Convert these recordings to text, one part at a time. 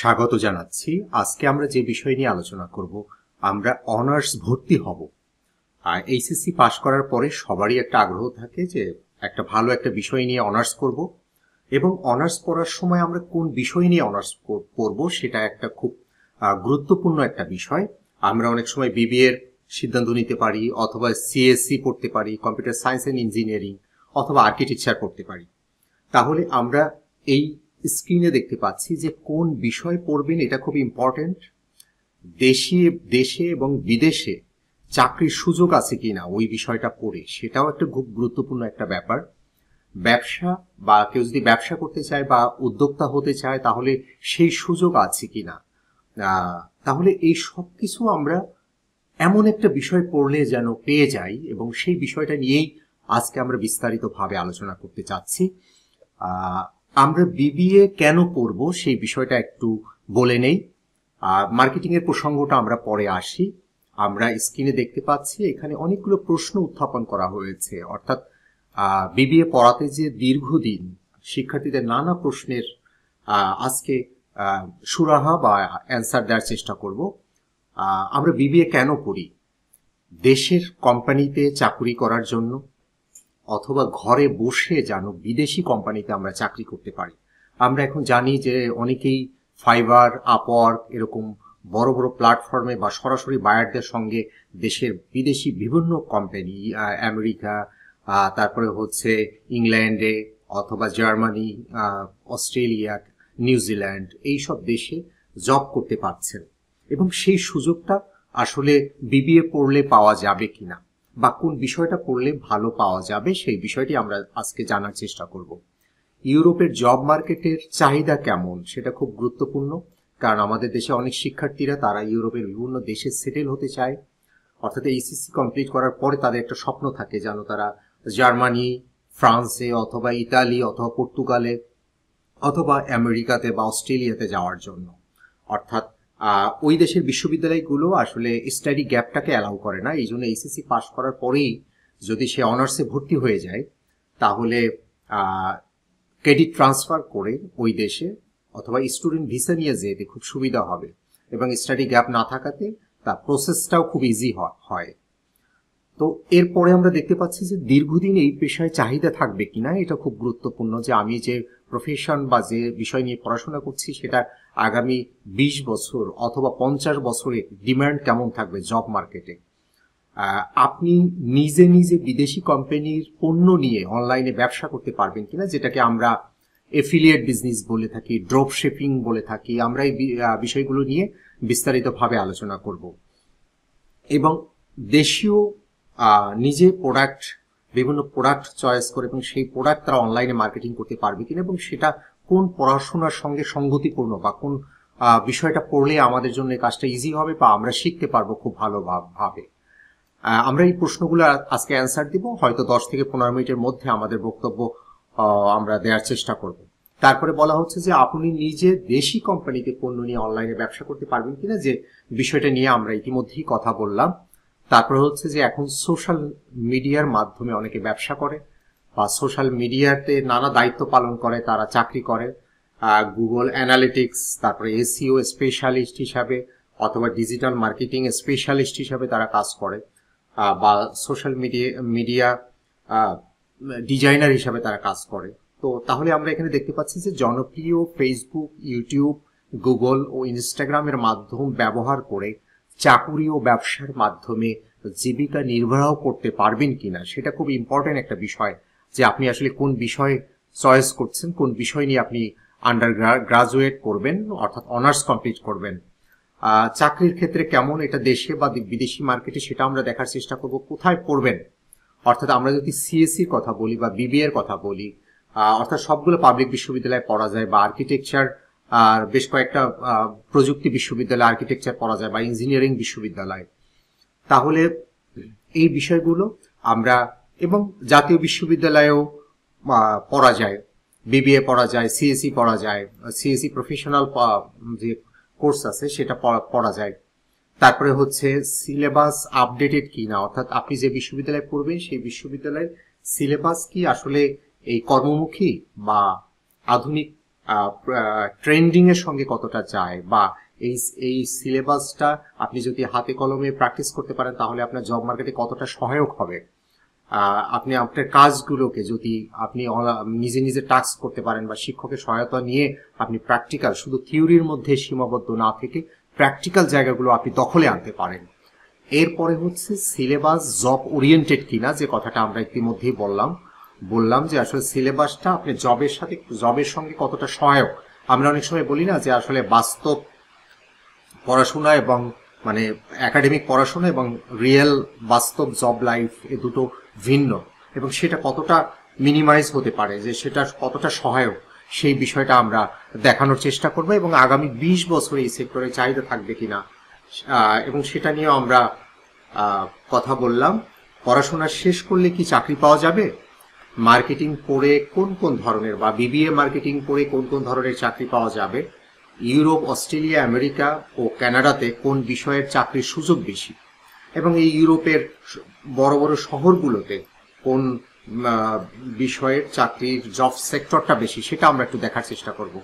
স্বাগত জানাচ্ছি। আজকে আমরা যে বিষয় নিয়ে আলোচনা করব, আমরা অনার্স ভর্তি হব। আর এইচএসসি পাশ করার পরে সবারই একটা আগ্রহ থাকে যে একটা ভালো একটা বিষয় নিয়ে অনার্স করব, এবং অনার্স পড়ার সময় আমরা কোন বিষয় নিয়ে অনার্স পড়ব সেটা একটা খুব গুরুত্বপূর্ণ একটা বিষয়। আমরা অনেক সময় বিবিএ এর সিদ্ধান্ত নিতে পারি, অথবা সিএসসি পড়তে পারি, কম্পিউটার সায়েন্স অ্যান্ড ইঞ্জিনিয়ারিং, অথবা আর্কিটেকচার পড়তে পারি। তাহলে আমরা এই স্ক্রিনে দেখতে পাচ্ছি যে কোন বিষয় পড়বেন, এটা খুব ইম্পর্টেন্ট। দেশে এবং বিদেশে চাকরির সুযোগ আছে কিনা ওই বিষয়টা পড়ে, সেটাও একটা খুব গুরুত্বপূর্ণ একটা ব্যাপার। ব্যবসা বা কেউ যদি ব্যবসা করতে চায় বা উদ্যোক্তা হতে চায়, তাহলে সেই সুযোগ আছে কিনা। তাহলে এই সব কিছু আমরা এমন একটা বিষয় পড়লে যেন পেয়ে যাই, এবং সেই বিষয়টা নিয়েই আজকে আমরা বিস্তারিতভাবে আলোচনা করতে চাচ্ছি। আমরা বিবিএ কেন পড়ব সেই বিষয়টা একটু বলে নেই। মার্কেটিং এর প্রসঙ্গটা আমরা পরে আসি। আমরা স্ক্রিনে দেখতে পাচ্ছি এখানে অনেকগুলো প্রশ্ন উত্থাপন করা হয়েছে, অর্থাৎ বিবিএ পড়াতে যে দীর্ঘদিন শিক্ষার্থীদের নানা প্রশ্নের আজকে সুরাহা বা অ্যান্সার দেওয়ার চেষ্টা করব। আমরা বিবিএ কেন পড়ি? দেশের কোম্পানিতে চাকরি করার জন্য, অথবা ঘরে বসে যেন বিদেশি কোম্পানিতে আমরা চাকরি করতে পারি। আমরা এখন জানি যে অনেকেই ফাইবার, আপওয়ার্ক এরকম বড় বড় প্ল্যাটফর্মে বা সরাসরি বায়ারদের সঙ্গে দেশের বিদেশি বিভিন্ন কোম্পানি, আমেরিকা, তারপরে হচ্ছে ইংল্যান্ডে, অথবা জার্মানি, অস্ট্রেলিয়া, নিউজিল্যান্ড, এইসব দেশে জব করতে পারছেন। এবং সেই সুযোগটা আসলে বিবিএ পড়লে পাওয়া যাবে কিনা, বা কোন বিষয়টা পড়লে ভালো পাওয়া যাবে, সেই বিষয়টি আমরা আজকে জানার চেষ্টা করব। ইউরোপের জব মার্কেটের চাহিদা কেমন সেটা খুব গুরুত্বপূর্ণ, কারণ আমাদের দেশে অনেক শিক্ষার্থীরা তারা ইউরোপের বিভিন্ন দেশে সেটেল হতে চায়। অর্থাৎ এইচএসসি কমপ্লিট করার পরে তাদের একটা স্বপ্ন থাকে যেন তারা জার্মানি, ফ্রান্সে, অথবা ইতালি, অথবা পর্তুগালে, অথবা আমেরিকাতে বা অস্ট্রেলিয়াতে যাওয়ার জন্য। অর্থাৎ ওই দেশের বিশ্ববিদ্যালয়গুলো আসলে স্টাডি গ্যাপটাকে অ্যালাউ করে না। এই জন্য এইচএসসি পাশ করার পরেই যদি সে অনার্সে ভর্তি হয়ে যায়, তাহলে ক্রেডিট ট্রান্সফার করে ওই দেশে অথবা স্টুডেন্ট ভিসা নিয়ে যেতে খুব সুবিধা হবে, এবং স্টাডি গ্যাপ না থাকাতে তার প্রসেসটাও খুব ইজি হয়। তো এরপরে আমরা দেখতে পাচ্ছি যে দীর্ঘদিন এই পেশায় চাহিদা থাকবে কিনা, এটা খুব গুরুত্বপূর্ণ। যে আমি যে প্রফেশন বা যে বিষয় নিয়ে পড়াশোনা করছি সেটা আগামী 20 বছর অথবা 50 বছরে ডিমান্ড কেমন থাকবে জব মার্কেটে। আপনি নিজে নিজে বিদেশি কোম্পানির পণ্য নিয়ে অনলাইনে ব্যবসা করতে পারবেন কিনা, যেটাকে আমরা এফিলিয়েট বিজনেস বলে থাকি, ড্রপ শিপিং বলে থাকি। আমরা এই বিষয়গুলো নিয়ে বিস্তারিতভাবে আলোচনা করব। এবং দেশীয় নিজে বিভিন্ন প্রোডাক্ট চয়েস করে এবং সেই প্রোডাক্ট তারা অনলাইনে মার্কেটিং করতে পারবে কিনা, এবং সেটা কোন পড়াশোনার সঙ্গে সঙ্গতিপূর্ণ, বা কোন বিষয়টা পড়লে আমাদের জন্য এই কাজটা ইজি হবে বা আমরা শিখতে পারবো খুব ভালোভাবে। আমরা এই প্রশ্নগুলো আজকে অ্যান্সার দিব। হয়তো 10 থেকে 15 মিনিটের মধ্যে আমাদের বক্তব্য আমরা দেওয়ার চেষ্টা করব। তারপরে বলা হচ্ছে যে আপনি নিজে দেশি কোম্পানিতে পণ্য নিয়ে অনলাইনে ব্যবসা করতে পারবেন কিনা, যে বিষয়টা নিয়ে আমরা ইতিমধ্যেই কথা বললাম। তারপরে হচ্ছে যে এখন সোশ্যাল মিডিয়ার মাধ্যমে অনেকে ব্যবসা করে বা সোশ্যাল মিডিয়াতে নানা দায়িত্ব পালন করে, তারা চাকরি করে গুগল অ্যানালিটিক্স, তারপরে এসইও স্পেশালিস্ট হিসাবে, অথবা ডিজিটাল মার্কেটিং স্পেশালিস্ট হিসাবে তারা কাজ করে, বা সোশ্যাল মিডিয়া ডিজাইনার হিসাবে তারা কাজ করে। তো তাহলে আমরা এখানে দেখতে পাচ্ছি যে জনপ্রিয় ফেসবুক, ইউটিউব, গুগল ও ইনস্টাগ্রামের মাধ্যম ব্যবহার করে চাকুরি ও ব্যবসার মাধ্যমে জীবিকা নির্বাহ করতে পারবেন কিনা, সেটা খুব ইম্পর্টেন্ট একটা বিষয়। যে আপনি আসলে কোন বিষয় চয়েস করছেন, কোন বিষয় নিয়ে আপনি আন্ডার গ্রাজুয়েট করবেন, অর্থাৎ অনার্স কমপ্লিট করবেন। চাকরির ক্ষেত্রে কেমন, এটা দেশে বা বিদেশি মার্কেটে, সেটা আমরা দেখার চেষ্টা করব। কোথায় পড়বেন, অর্থাৎ আমরা যদি সিএসসির কথা বলি বা বিবিএর কথা বলি, অর্থাৎ সবগুলো পাবলিক বিশ্ববিদ্যালয়ে পড়া যায়, বা আর্কিটেকচার আর বেশ কয়েকটা প্রযুক্তি বিশ্ববিদ্যালয় আর্কিটেকচার পড়া যায়, বা ইঞ্জিনিয়ারিং বিশ্ববিদ্যালয়। তাহলে এই বিষয়গুলো আমরা, এবং জাতীয় বিশ্ববিদ্যালয়েও পড়া যায়, বিবিএ পড়া যায়, সিএসসি পড়া যায়, সিএসসি প্রফেশনাল যে কোর্স আছে সেটা পড়া যায়। তারপরে হচ্ছে সিলেবাস আপডেটেড কিনা, অর্থাৎ আপনি যে বিশ্ববিদ্যালয়ে পড়বেন সেই বিশ্ববিদ্যালয়ের সিলেবাস কি আসলে এই কর্মমুখী বা আধুনিক ট্রেন্ডিং এর সঙ্গে কতটা যায়, বা এই এই সিলেবাসটা আপনি যদি হাতে কলমে প্র্যাকটিস করতে পারেন তাহলে আপনার জব মার্কেটে কতটা সহায়ক হবে। আপনি আপনার কাজগুলোকে যদি আপনি নিজে নিজে টাস্ক করতে পারেন বা শিক্ষকের সহায়তা নিয়ে আপনি প্র্যাকটিক্যাল, শুধু থিওরির মধ্যে সীমাবদ্ধ না থেকে প্র্যাকটিক্যাল জায়গাগুলো আপনি দখলে আনতে পারেন। এরপরে হচ্ছে সিলেবাস জব ওরিয়েন্টেড কিনা, যে কথাটা আমরা ইতিমধ্যেই বললাম যে আসলে সিলেবাসটা আপনি জবের সঙ্গে কতটা সহায়ক। আমরা অনেক সময় বলি না যে আসলে বাস্তব পড়াশোনা এবং মানে একাডেমিক পড়াশোনা এবং রিয়েল বাস্তব জব লাইফ এ দুটো ভিন্ন, এবং সেটা কতটা মিনিমাইজ হতে পারে, যে সেটা কতটা সহায়ক, সেই বিষয়টা আমরা দেখানোর চেষ্টা করব। এবং আগামী 20 বছর এই সেক্টরে চাহিদা থাকবে কিনা এবং সেটা নিয়েও আমরা কথা বললাম। পড়াশোনা শেষ করলে কি চাকরি পাওয়া যাবে, মার্কেটিং পড়ে কোন কোন ধরনের, বা বিবিএ মার্কেটিং পড়ে কোন কোন ধরনের চাকরি পাওয়া যাবে, ইউরোপ, অস্ট্রেলিয়া, আমেরিকা ও কানাডাতে কোন বিষয়ের চাকরির সুযোগ বেশি, এবং এই ইউরোপের বড় বড় শহরগুলোতে কোন বিষয়ের চাকরির জব সেক্টরটা বেশি, সেটা আমরা একটু দেখার চেষ্টা করব।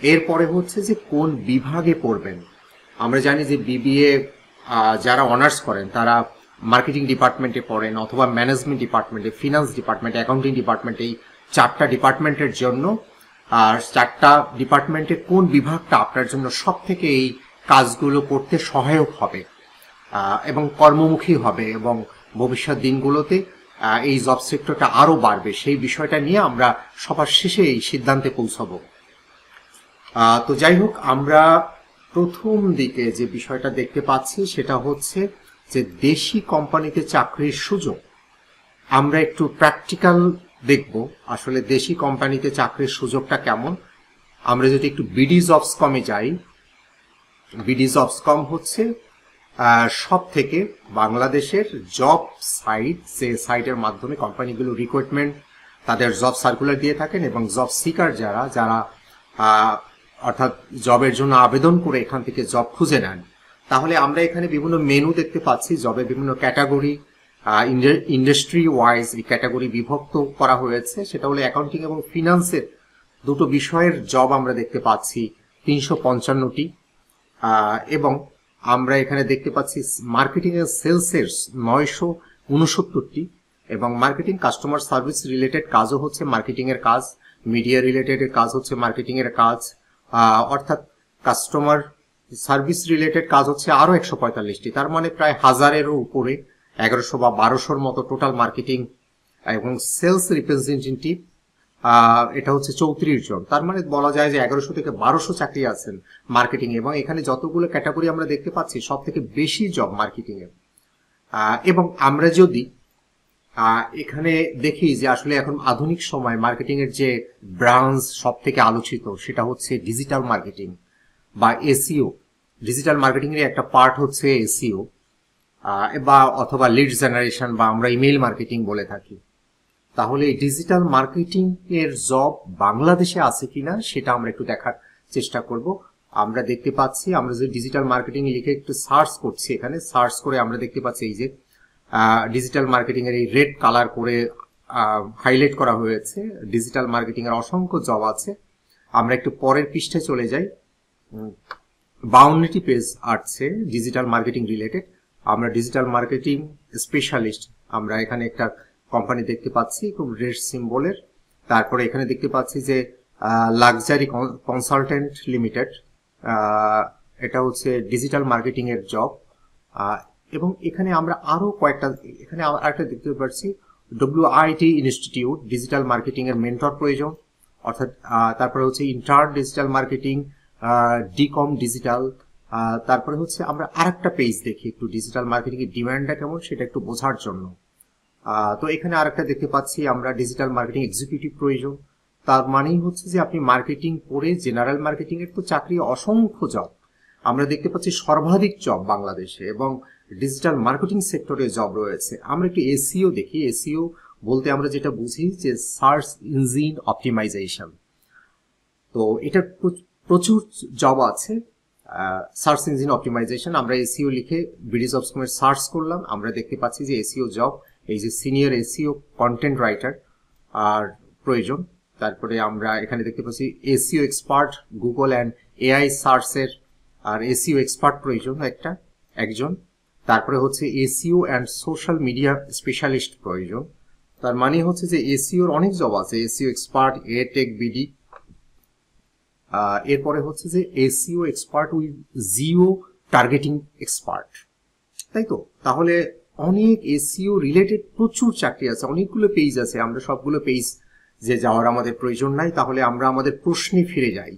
এরপরে হচ্ছে যে কোন বিভাগে পড়বেন। আমরা জানি যে বিবিএ যারা অনার্স করেন তারা মার্কেটিং ডিপার্টমেন্টে পড়েন, অথবা ম্যানেজমেন্ট ডিপার্টমেন্টে, ফিনান্স ডিপার্টমেন্টে, অ্যাকাউন্টিং ডিপার্টমেন্টে, এই 4টা ডিপার্টমেন্টের জন্য। আর 4টা ডিপার্টমেন্টে কোন বিভাগটা আপনার জন্য সব থেকে এই কাজগুলো করতে সহায়ক হবে এবং কর্মমুখী হবে, এবং ভবিষ্যৎ দিনগুলোতে এই জব সেক্টরটা আরো বাড়বে, সেই বিষয়টা নিয়ে আমরা সবার শেষে এই সিদ্ধান্তে পৌঁছাবো। তো যাই হোক, আমরা প্রথম দিকে যে বিষয়টা দেখতে পাচ্ছি সেটা হচ্ছে যে দেশি কোম্পানিতে চাকরির সুযোগ। আমরা একটু প্র্যাকটিক্যাল দেখব আসলে দেশি কোম্পানিতে চাকরির সুযোগটা কেমন। আমরা যদি একটু বিডি জবস কমে যাই, বিডি জবস কম হচ্ছে সব থেকে বাংলাদেশের জব সাইট, যে সাইটের মাধ্যমে কোম্পানিগুলো রিক্রুটমেন্ট তাদের জব সার্কুলার দিয়ে থাকেন, এবং জব সিকার যারা অর্থাৎ জবের জন্য আবেদন করে এখান থেকে জব খুঁজে নেন। তাহলে আমরা এখানে বিভিন্ন মেনু দেখতে পাচ্ছি, জবের বিভিন্ন ক্যাটাগরি, ইন্ডাস্ট্রি ওয়াইজ এই ক্যাটাগরি বিভক্ত করা হয়েছে। সেটা হলো অ্যাকাউন্টিং এবং ফিনান্সের দুটো বিষয়ের জব আমরা দেখতে পাচ্ছি 355টি, এবং আমরা এখানে দেখতে পাচ্ছি মার্কেটিং এর সেলসের 969টি, এবং মার্কেটিং কাস্টমার সার্ভিস রিলেটেড কাজও হচ্ছে মার্কেটিং এর কাজ, মিডিয়া রিলেটেড কাজ হচ্ছে মার্কেটিং এর কাজ, অর্থাৎ কাস্টমার সার্ভিস রিলেটেড কাজ হচ্ছে আরো 145টি। তার মানে প্রায় 1000-এরও উপরে, 1100 বা 1200-র মতো টোটাল মার্কেটিং এবং সেলস রিপ্রেজেন্টেটিভ এটা হচ্ছে 34 জন। তার মানে বলা যায় যে 1100 থেকে 1200 চাকরি আছেন মার্কেটিং, এবং এখানে যতগুলো ক্যাটাগরি আমরা দেখতে পাচ্ছি সব থেকে বেশি জব মার্কেটিং এ। এবং আমরা যদি এখানে দেখি যে আসলে এখন আধুনিক সময় মার্কেটিং এর যে ব্রাঞ্চ সব থেকে আলোচিত সেটা হচ্ছে ডিজিটাল মার্কেটিং বা এসইও। ডিজিটাল মার্কেটিং এর একটা পার্ট হচ্ছে এসইও বা অথবা লিড জেনারেশন, বা আমরা ইমেইল মার্কেটিং বলে থাকি। তাহলে ডিজিটাল মার্কেটিং এর জব বাংলাদেশে আছে কিনা সেটা আমরা একটু দেখার চেষ্টা করব। আমরা দেখতে পাচ্ছি, আমরা যদি ডিজিটাল মার্কেটিং লিখে একটু সার্চ করছি, এখানে সার্চ করে আমরা দেখতে পাচ্ছি এই যে ডিজিটাল মার্কেটিং এর এই রেড কালার করে হাইলাইট করা হয়েছে। ডিজিটাল মার্কেটিং এর অসংখ্য জব আছে। আমরা একটু পরের পৃষ্ঠে চলে যাই, 52টি পেজ আসছে ডিজিটাল মার্কেটিং রিলেটেড। আমরা ডিজিটাল মার্কেটিং স্পেশালিস্ট, আমরা এখানে একটা কোম্পানি দেখতে পাচ্ছি খুব রেড সিম্বলের। তারপরে এখানে দেখতে পাচ্ছি যে লাক্সারি কনসালটেন্ট লিমিটেড, এটা হচ্ছে ডিজিটাল মার্কেটিং এর জব। এবং এখানে আমরা আরো কয়েকটা, এখানে আরেকটা দেখতে পাচ্ছি WIT ইনস্টিটিউট, ডিজিটাল মার্কেটিং এর মেন্টর প্রয়োজন, অর্থাৎ তারপরে হচ্ছে intern digital marketing, Dikom digital. তারপরে হচ্ছে আমরা আরেকটা পেজ দেখি একটু ডিজিটাল মার্কেটিং এর ডিমান্ডটা কেমন সেটা একটু বোঝার জন্য। তো এখানে আরেকটা দেখতে পাচ্ছি আমরা ডিজিটাল মার্কেটিং এক্সিকিউটিভ প্রয়োজন। তার মানেই হচ্ছে যে আপনি মার্কেটিং করে জেনারেল মার্কেটিং এর তো চাকরি অসংখ্য জব আমরা দেখতে পাচ্ছি, সর্বাধিক জব বাংলাদেশে, এবং ডিজিটাল মার্কেটিং সেক্টরে জব রয়েছে। আমরা একটু এসইও দেখি। এসইও বলতে আমরা যেটা বুঝি যে সার্চ ইঞ্জিন অপটিমাইজেশন। তো এটা প্রচুর জব আছে, সার্চ ইঞ্জিন অপটিমাইজেশন। আমরা এসইও লিখে বিডি জবস কমে সার্চ করলাম, আমরা দেখতে পাচ্ছি যে এসইও জব, এই যে সিনিয়র এসইও কন্টেন্ট রাইটার আর প্রয়োজন। তারপরে আমরা এখানে দেখতে পাচ্ছি SEO expert, Google and AI সার্চের আর এসইও এক্সপার্ট প্রয়োজন একজন। তারপরে হচ্ছে SEO and social media specialist প্রয়োজন। তার মানে হচ্ছে যে এসইওর অনেক জব আছে, এসইও এক্সপার্ট, টেক বিডি। এরপরে হচ্ছে যে SEO expert with Jio targeting expert, তাই তো? তাহলে অনেক এসইও রিলেটেড প্রচুর চাকরি আছে, অনেকগুলো পেজ আছে। আমরা সবগুলো পেজ যে যাওয়ার আমাদের প্রয়োজন নাই, তাহলে আমরা আমাদের প্রশ্নে ফিরে যাই।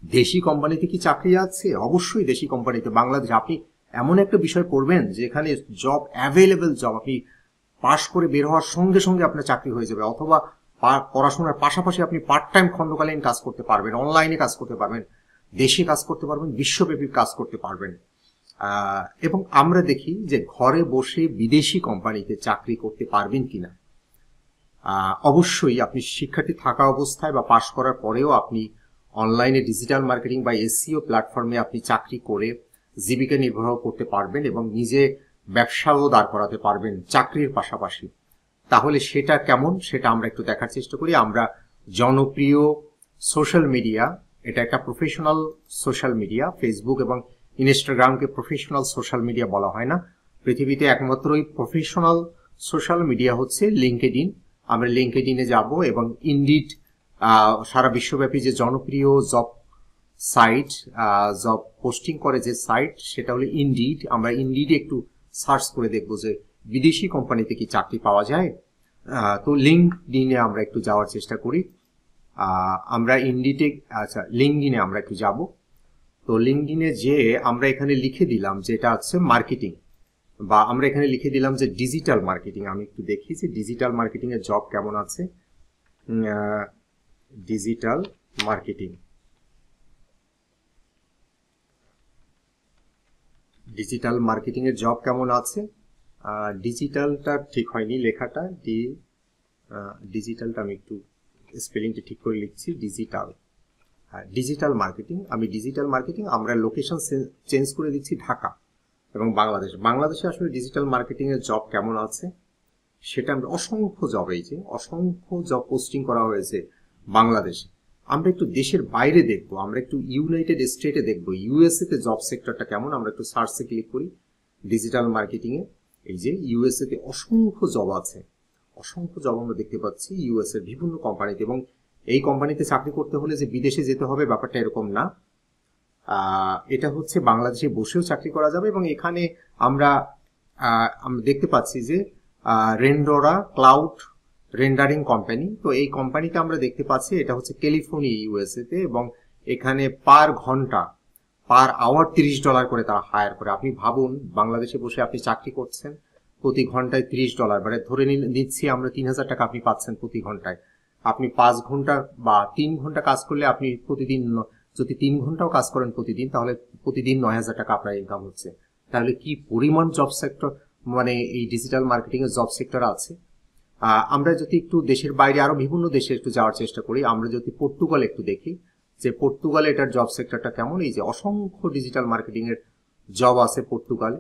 দেশি কোম্পানিতে কি চাকরি আছে? অবশ্যই দেশি কোম্পানিতে। বাংলাদেশ, আপনি এমন একটা বিষয় পড়বেন যেখানে জব অ্যাভেলেবেল জব, আপনি পাশ করে বের হওয়ার সঙ্গে সঙ্গে আপনার চাকরি হয়ে যাবে, অথবা পড়াশোনার পাশাপাশি আপনি পার্ট টাইম খণ্ডকালীন কাজ করতে পারবেন, অনলাইনে কাজ করতে পারবেন, দেশে কাজ করতে পারবেন, বিশ্বব্যাপী কাজ করতে পারবেন। এবং আমরা দেখি যে ঘরে বসে বিদেশি কোম্পানিতে চাকরি করতে পারবেন কিনা। অবশ্যই আপনি শিক্ষার্থী থাকা অবস্থায় বা পাশ করার পরেও আপনি অনলাইনে ডিজিটাল মার্কেটিং বা এসইও প্ল্যাটফর্মে আপনি চাকরি করে জীবিকা নির্বাহ করতে পারবেন এবং নিজে ব্যবসাও দাঁড় করাতে পারবেন চাকরির পাশাপাশি। তাহলে সেটা কেমন, সেটা আমরা একটু দেখার চেষ্টা করি। আমরা জনপ্রিয় সোশ্যাল মিডিয়া, এটা একটা প্রফেশনাল সোশ্যাল মিডিয়া, ফেসবুক এবং ইনস্টাগ্রামকে প্রফেশনাল সোশ্যাল মিডিয়া বলা হয় না। পৃথিবীতে একমাত্রই প্রফেশনাল সোশ্যাল মিডিয়া হচ্ছে লিঙ্কডইন। আমরা লিঙ্কডইনে যাব এবং ইনডিড, সারা বিশ্বব্যাপী যে জনপ্রিয় জব সাইট, জব পোস্টিং করে যে সাইট, সেটা হলো ইনডিড। আমরা ইনডিডে একটু সার্চ করে দেখবো যে বিদেশি কোম্পানিতে কি চাকরি পাওয়া যায়। তো লিঙ্কডইনে আমরা একটু যাওয়ার চেষ্টা করি। আমরা ইনডিডে, আচ্ছা লিঙ্কডইনে আমরা একটু যাব। তো লিঙ্কডইনে যে আমরা এখানে লিখে দিলাম যেটা হচ্ছে মার্কেটিং, বা আমরা এখানে লিখে দিলাম যে ডিজিটাল মার্কেটিং। আমি একটু দেখি যে ডিজিটাল মার্কেটিং এর জব কেমন আছে। ডিজিটাল মার্কেটিং, ডিজিটাল মার্কেটিং এর জব কেমন আছে। ডিজিটালটা ঠিক হয়নি লেখাটা, ডিজিটালটা আমি একটু স্পেলিংটা ঠিক করে লিখছি। ডিজিটাল মার্কেটিং, আমি ডিজিটাল মার্কেটিং, আমরা লোকেশন চেঞ্জ করে দিচ্ছি ঢাকা এবং বাংলাদেশে আসলে ডিজিটাল মার্কেটিং এর জব কেমন আছে সেটা আমরা, অসংখ্য জব, এই যে অসংখ্য জব পোস্টিং করা হয়েছে বাংলাদেশে। আমরা একটু দেশের বাইরে দেখবো, আমরা একটু ইউনাইটেড স্টেটে দেখবো, ইউএসএ তে জব সেক্টরটা কেমন। আমরা একটু সার্চে ক্লিক করি ডিজিটাল মার্কেটিং এ। এই যে ইউএসএ তে অসংখ্য জব আছে, অসংখ্য জব আমরা দেখতে পাচ্ছি ইউএস এর বিভিন্ন কোম্পানিতে। এবং এই কোম্পানিতে চাকরি করতে হলে যে বিদেশে যেতে হবে ব্যাপারটা এরকম না। এটা হচ্ছে বাংলাদেশে বসেও চাকরি করা যাবে। এবং এখানে আমরা দেখতে পাচ্ছি যে রেন্ডোরা ক্লাউড রেন্ডারিং কোম্পানি। তো এই কোম্পানিতে আমরা দেখতে পাচ্ছি এটা হচ্ছে ক্যালিফোর্নিয়া ইউএসএ তে, এবং এখানে পার ঘন্টা, পার আওয়ার $30 করে তারা হায়ার করে। আপনি ভাবুন, বাংলাদেশে বসে আপনি চাকরি করছেন, প্রতি ঘন্টায় $30, মানে ধরে নিচ্ছি আমরা 3000 টাকা আপনি পাচ্ছেন প্রতি ঘন্টায়। আপনি 5 ঘন্টা বা 3 ঘন্টা কাজ করলে আপনি প্রতিদিন, যদি 3 ঘন্টাও কাজ করেন প্রতিদিন, তাহলে প্রতিদিন 9000 টাকা আপনার ইনকাম হচ্ছে। তাহলে কি পরিমাণ জব সেক্টর, মানে এই ডিজিটাল মার্কেটিং এর জব সেক্টর আছে। আমরা যদি একটু দেশের বাইরে আরো বিভিন্ন দেশে একটু যাওয়ার চেষ্টা করি, আমরা যদি পর্তুগাল একটু দেখি যে পর্তুগালে এটার জব সেক্টরটা কেমন। এই যে অসংখ্য ডিজিটাল মার্কেটিং এর জব আছে পর্তুগালে।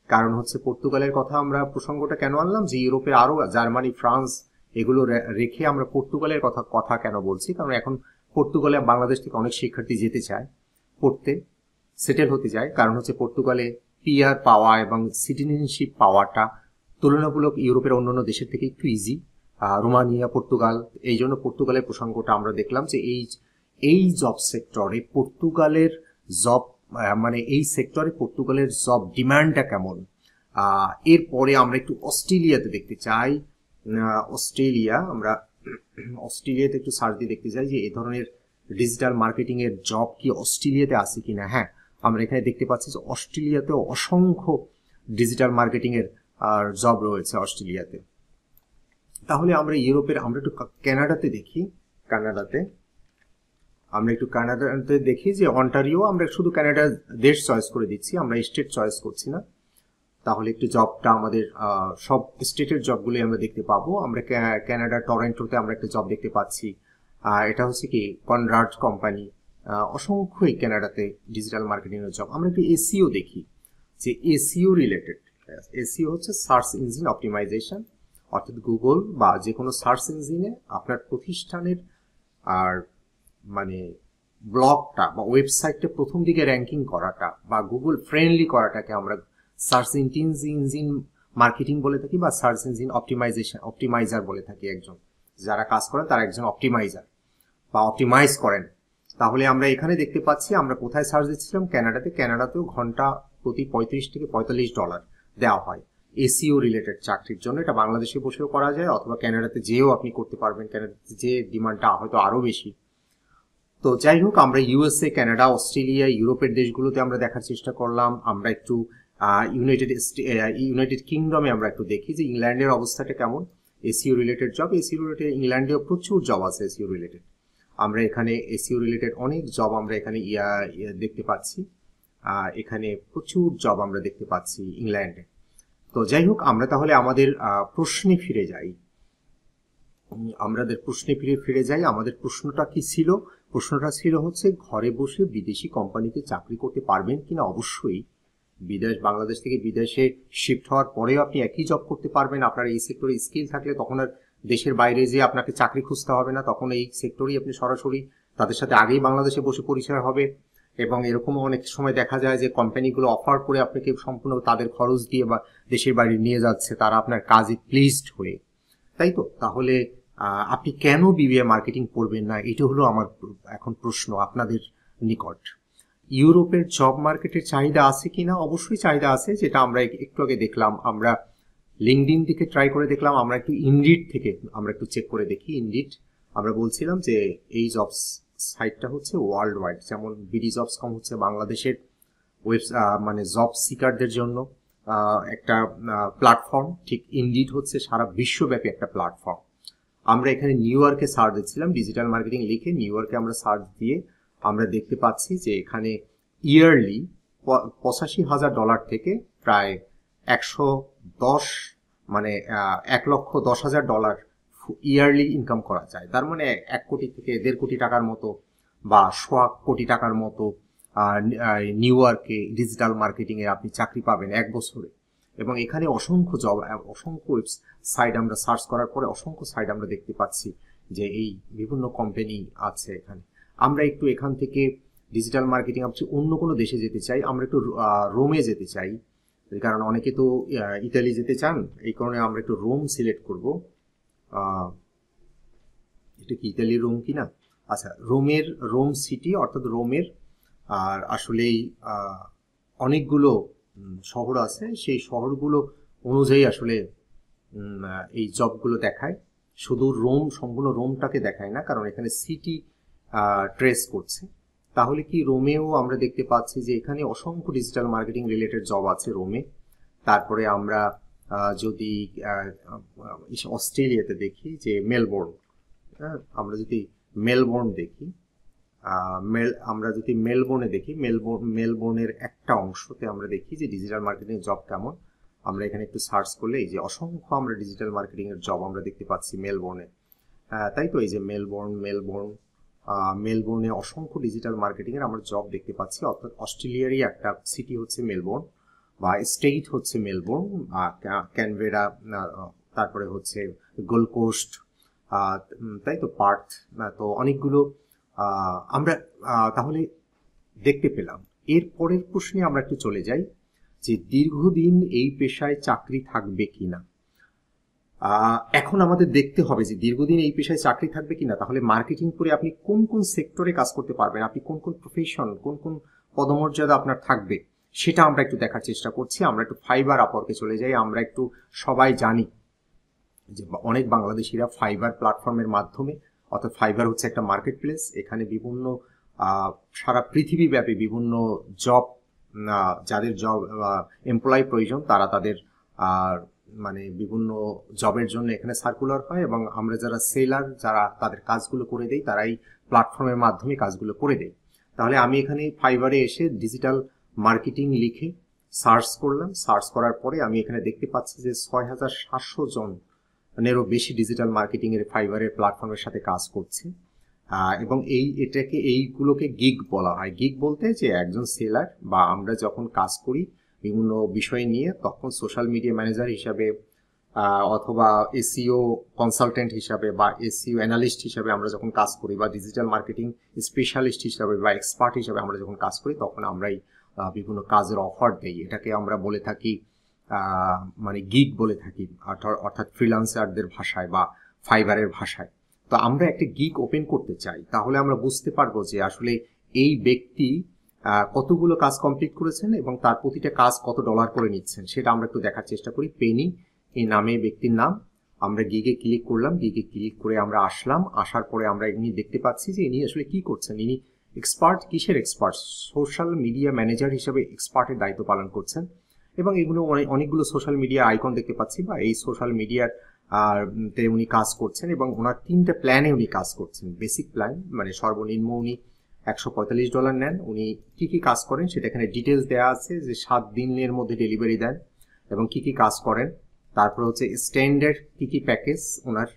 কারণ হচ্ছে পর্তুগালের কথা আমরা প্রসঙ্গটা কেন আনলাম, যে ইউরোপে আরো জার্মানি, ফ্রান্স এগুলো রেখে আমরা পর্তুগালের কথা কেন বলছি, কারণ এখন পর্তুগালে বাংলাদেশ থেকে অনেক শিক্ষার্থী যেতে চায়, পড়তে সেটেল হতে যায়। কারণ হচ্ছে পর্তুগালে পিআর পাওয়া এবং সিটিজেনশিপ পাওয়াটা তুলনামূলক ইউরোপের অন্যান্য দেশের থেকে একটু ইজি। রোমানিয়া, পর্তুগাল, এই জন্য পর্তুগালের প্রসঙ্গটা আমরা দেখলাম যে এই জব সেক্টরে পর্তুগালের জব, মানে এই সেক্টরে পর্তুগালের জব ডিমান্ডটা কেমন। এরপরে আমরা একটু অস্ট্রেলিয়াতে দেখতে চাই। আমরা অস্ট্রেলিয়াতে একটু সার্চ দিয়ে দেখতে চাই যে এই ধরনের ডিজিটাল মার্কেটিং এর জব কি অস্ট্রেলিয়াতে আছে কিনা। হ্যাঁ, আমরা এখানে দেখতে পাচ্ছি যে অস্ট্রেলিয়াতেও অসংখ্য ডিজিটাল মার্কেটিং এর জব রয়েছে অস্ট্রেলিয়াতে। তাহলে আমরা ইউরোপের, আমরা একটু কানাডাতে দেখি। আমরা একটু কানাডাতে দেখি যে অন্টারিও, আমরা শুধু কানাডার দেশ চয়েস করে দিচ্ছি, আমরা স্টেট চয়েস করছি না। তাহলে একটু জবটা আমাদের সব স্টেটের জবগুলি আমরা দেখতে পাবো। আমরা কানাডা টরন্টোতে আমরা একটা জব দেখতে পাচ্ছি। এটা হচ্ছে কি কনরাড কোম্পানি। অসংখ্যই কানাডাতে ডিজিটাল মার্কেটিং এর জব। আমরা একটু এসইও দেখি যে এসইও রিলেটেড, এসইও হচ্ছে সার্চ ইঞ্জিন অপটিমাইজেশন, অর্থাৎ গুগল বা যে কোনো সার্চ ইঞ্জিনে আপনার প্রতিষ্ঠানের আর মানে ব্লগটা বা ওয়েবসাইটটা প্রথম দিকে র্যাঙ্কিং করাটা বা গুগল ফ্রেন্ডলি করাটাকে আমরা সার্চ ইঞ্জিন মার্কেটিং বলে থাকি বা সার্চ ইঞ্জিন অপটিমাইজার বলে থাকি। একজন যারা কাজ করেন তারা একজন অপটিমাইজার বা অপটিমাইজ করেন। তাহলে আমরা এখানে দেখতে পাচ্ছি আমরা কোথায় সার্চ দিচ্ছিলাম, ক্যানাডাতেও ঘন্টা প্রতি $35 থেকে $45 দেওয়া হয় এসইও রিলেটেড চাকরির জন্য। এটা বাংলাদেশে বসেও করা যায় অথবা ক্যানাডাতে যেও আপনি করতে পারবেন, ক্যানাডাতে যে ডিমান্ডটা হয়তো আরো বেশি। তো যাই হোক, আমরা ইউএসএ, কানাডা, অস্ট্রেলিয়া, ইউরোপের দেশগুলোতে আমরা দেখার চেষ্টা করলাম। আমরা একটু ইউনাইটেড কিংডমে আমরা একটু দেখি যে ইংল্যান্ডের অবস্থাটা কেমন। SEO related job, SEO related ইংল্যান্ডেও প্রচুর জব আছে এসইও রিলেটেড। আমরা এখানে এসইও রিলেটেড অনেক জব আমরা এখানে দেখতে পাচ্ছি। এখানে প্রচুর জব আমরা দেখতে পাচ্ছি ইংল্যান্ডে। তো যাই হোক, আমরা তাহলে আমাদের প্রশ্নে ফিরে যাই। আমাদের ফিরে যাই। আমাদের প্রশ্নটা কি ছিল? প্রশ্নটা ছিল হচ্ছে ঘরে বসে বিদেশি কোম্পানিতে চাকরি করতে পারবেন কিনা। অবশ্যই বাংলাদেশ থেকে বিদেশে শিফট হওয়ার পরেও আপনি একই জব করতে পারবেন। আপনার এই সেক্টরে স্কিল থাকলে তখন আর দেশের বাইরে যেয়ে আপনাকে চাকরি খুঁজতে হবে না, তখন এই সেক্টরেই আপনি সরাসরি তাদের সাথে আগেই বাংলাদেশে বসে পরিচয় হবে। এবং এরকমও অনেক সময় দেখা যায় যে কোম্পানিগুলো অফার করে আপনাকে সম্পূর্ণ তাদের খরচ দিয়ে বা দেশের বাইরে নিয়ে যাচ্ছে, তারা আপনার কাজে প্লিজড হয়ে, তাই তো? তাহলে আপনি কেন বিবিএ মার্কেটিং পড়বেন না, এটা হলো আমার এখন প্রশ্ন আপনাদের নিকট। ইউরোপের জব মার্কেটের চাহিদা আছে কিনা? অবশ্যই চাহিদা আছে, যেটা আমরা একটু আগে দেখলাম। আমরা লিঙ্কডইন থেকে ট্রাই করে দেখলাম, আমরা একটু ইনডিড থেকে আমরা একটু চেক করে দেখি। ইনডিড আমরা বলছিলাম যে এই জব সাইটটা হচ্ছে ওয়ার্ল্ড ওয়াইড, যেমন BDJobs.com হচ্ছে বাংলাদেশের মানে জব সিকারদের জন্য একটা প্ল্যাটফর্ম, ঠিক ইনডিড হচ্ছে সারা বিশ্বব্যাপী একটা প্ল্যাটফর্ম। আমরা এখানে নিউ ইয়র্কে সার্চ দিচ্ছিলাম, ডিজিটাল মার্কেটিং লিখে নিউ ইয়র্কে আমরা সার্চ দিয়ে আমরা দেখতে পাচ্ছি যে এখানে ইয়ারলি $85,000 থেকে প্রায় 110 মানে $1,10,000 ইয়ারলি ইনকাম করা যায়। তার মানে 1 কোটি থেকে 1.5 কোটি টাকার মতো বা 1.25 কোটি টাকার মতো নিউ ইয়র্কে ডিজিটাল মার্কেটিং এ আপনি চাকরি পাবেন 1 বছরে। এবং এখানে অসংখ্য জব, অসংখ্য সাইট আমরা সার্চ করার পরে অসংখ্য সাইট আমরা দেখতে পাচ্ছি যে এই বিভিন্ন কোম্পানি আছে এখানে। আমরা একটু এখান থেকে ডিজিটাল মার্কেটিং আপনি অন্য কোনো দেশে যেতে চাই, আমরা একটু রোমে যেতে চাই, কারণ অনেকে তো ইতালি যেতে চান, এই কারণে আমরা একটু রোম সিলেক্ট করব। এটা কি ইতালির রোম কিনা? আচ্ছা, রোম সিটি অর্থাৎ রোমের আর আসলেই অনেকগুলো শহর আছে, সেই শহরগুলো অনুযায়ী আসলে এই জবগুলো দেখায়। শুধু সম্পূর্ণ রোমটাকে দেখায় না, কারণ এখানে সিটি ট্রেস করছে। তাহলে কি রোমেও আমরা দেখতে পাচ্ছি যে এখানে অসংখ্য ডিজিটাল মার্কেটিং রিলেটেড জব আছে রোমে। তারপরে আমরা যদি অস্ট্রেলিয়াতে দেখি যে মেলবোর্ন, আমরা যদি মেলবোর্ন দেখি, আমরা যদি মেলবোর্নে দেখি, মেলবোর্নের একটা অংশতে আমরা দেখি যে ডিজিটাল মার্কেটিং জব কেমন। আমরা এখানে একটু সার্চ করলে এই যে অসংখ্য আমরা ডিজিটাল মার্কেটিং এর জব আমরা দেখতে পাচ্ছি মেলবোর্নে। তাই তো, এই যে মেলবোর্নে অসংখ্য ডিজিটাল মার্কেটিং এর আমরা জব দেখতে পাচ্ছি। অর্থাৎ অস্ট্রেলিয়ারই একটা সিটি হচ্ছে মেলবোর্ন বা স্টেট হচ্ছে মেলবোর্ন, ক্যানবেরা, তারপরে হচ্ছে গোল্ড কোস্ট, তাই তো, পার্থ। তো অনেকগুলো আমরা তাহলে দেখতে পেলাম। এর পরের প্রশ্নে আমরা একটু চলে যাই যে দীর্ঘদিন এই পেশায় চাকরি থাকবে কিনা। এখন আমাদের দেখতে হবে যে দীর্ঘদিন এই পেশায় চাকরি থাকবে কিনা। তাহলে মার্কেটিং করে আপনি কোন কোন সেক্টরে কাজ করতে পারবেন, আপনি কোন কোন প্রফেশন, কোন কোন পদমর্যাদা আপনার থাকবে, সেটা আমরা একটু দেখার চেষ্টা করছি। আমরা একটু ফাইবার আপওয়ার্কে চলে যাই। আমরা একটু সবাই জানি যে অনেক বাংলাদেশিরা ফাইবার প্ল্যাটফর্মের মাধ্যমে, অর্থাৎ ফাইবার হচ্ছে একটা মার্কেট প্লেস, এখানে বিভিন্ন সারা পৃথিবীব্যাপী বিভিন্ন জব, যাদের জব এমপ্লয় প্রয়োজন, তারা তাদের মানে বিভিন্ন জবের জন্য এখানে সার্কুলার হয় এবং আমরা যারা সেলার, যারা তাদের কাজগুলো করে দেই, তারা এই প্ল্যাটফর্মের মাধ্যমে কাজগুলো করে দেয়। তাহলে আমি এখানে ফাইবারে এসে ডিজিটাল মার্কেটিং লিখে সার্চ করলাম। সার্চ করার পরে আমি এখানে দেখতে পাচ্ছি যে 6,700 জনেরও বেশি ডিজিটাল মার্কেটিং এর ফাইবারের প্ল্যাটফর্মের সাথে কাজ করছে। এবং এইগুলোকে গিগ বলা হয়। গিগ বলতে যে একজন সেলার বা আমরা যখন কাজ করি বিভিন্ন বিষয় নিয়ে, তখন সোশ্যাল মিডিয়া ম্যানেজার হিসাবে অথবা এসইও কনসালটেন্ট হিসাবে বা এসইও অ্যানালিস্ট হিসাবে আমরা যখন কাজ করি, বা ডিজিটাল মার্কেটিং স্পেশালিস্ট হিসাবে বা এক্সপার্ট হিসাবে আমরা যখন কাজ করি, তখন আমরাই বিভিন্ন কাজের অফার দেই। এটাকে আমরা বলে থাকি মানে গিগ বলে থাকি, অর্থাৎ ফ্রিল্যান্সারদের ভাষায় বা ফাইবারের ভাষায়। তো আমরা একটা গিগ ওপেন করতে চাই, তাহলে আমরা বুঝতে পারবো যে আসলে এই ব্যক্তি কতগুলো কাজ কমপ্লিট করেছেন এবং তার প্রতিটা কাজ কত ডলার করে নিচ্ছেন, সেটা আমরা একটু দেখার চেষ্টা করি। পেনি এই নামে ব্যক্তির নাম, আমরা গিগে ক্লিক করলাম, গিগে ক্লিক করে আমরা আসলাম। আসার পরে আমরা ইনি দেখতে পাচ্ছি যে ইনি আসলে কি করছেন। ইনি এক্সপার্ট, কিসের এক্সপার্ট? সোশ্যাল মিডিয়া ম্যানেজার হিসেবে এক্সপার্টের দায়িত্ব পালন করছেন। এবং এগুলো অনেকগুলো সোশ্যাল মিডিয়া আইকন দেখতে পাচ্ছি, বা এই সোশ্যাল মিডিয়ার তে উনি কাজ করছেন, এবং ওনার 3টে প্ল্যানে উনি কাজ করছেন। বেসিক প্ল্যান মানে সর্বনিম্ন উনি $145 নেন। উনি কি কি কাজ করেন সেটা এখানে ডিটেলস দেওয়া আছে, যে 7 দিনের মধ্যে ডেলিভারি দেন এবং কি কি কাজ করেন। তারপর হচ্ছে স্ট্যান্ডার্ড কি কি প্যাকেজ ওনার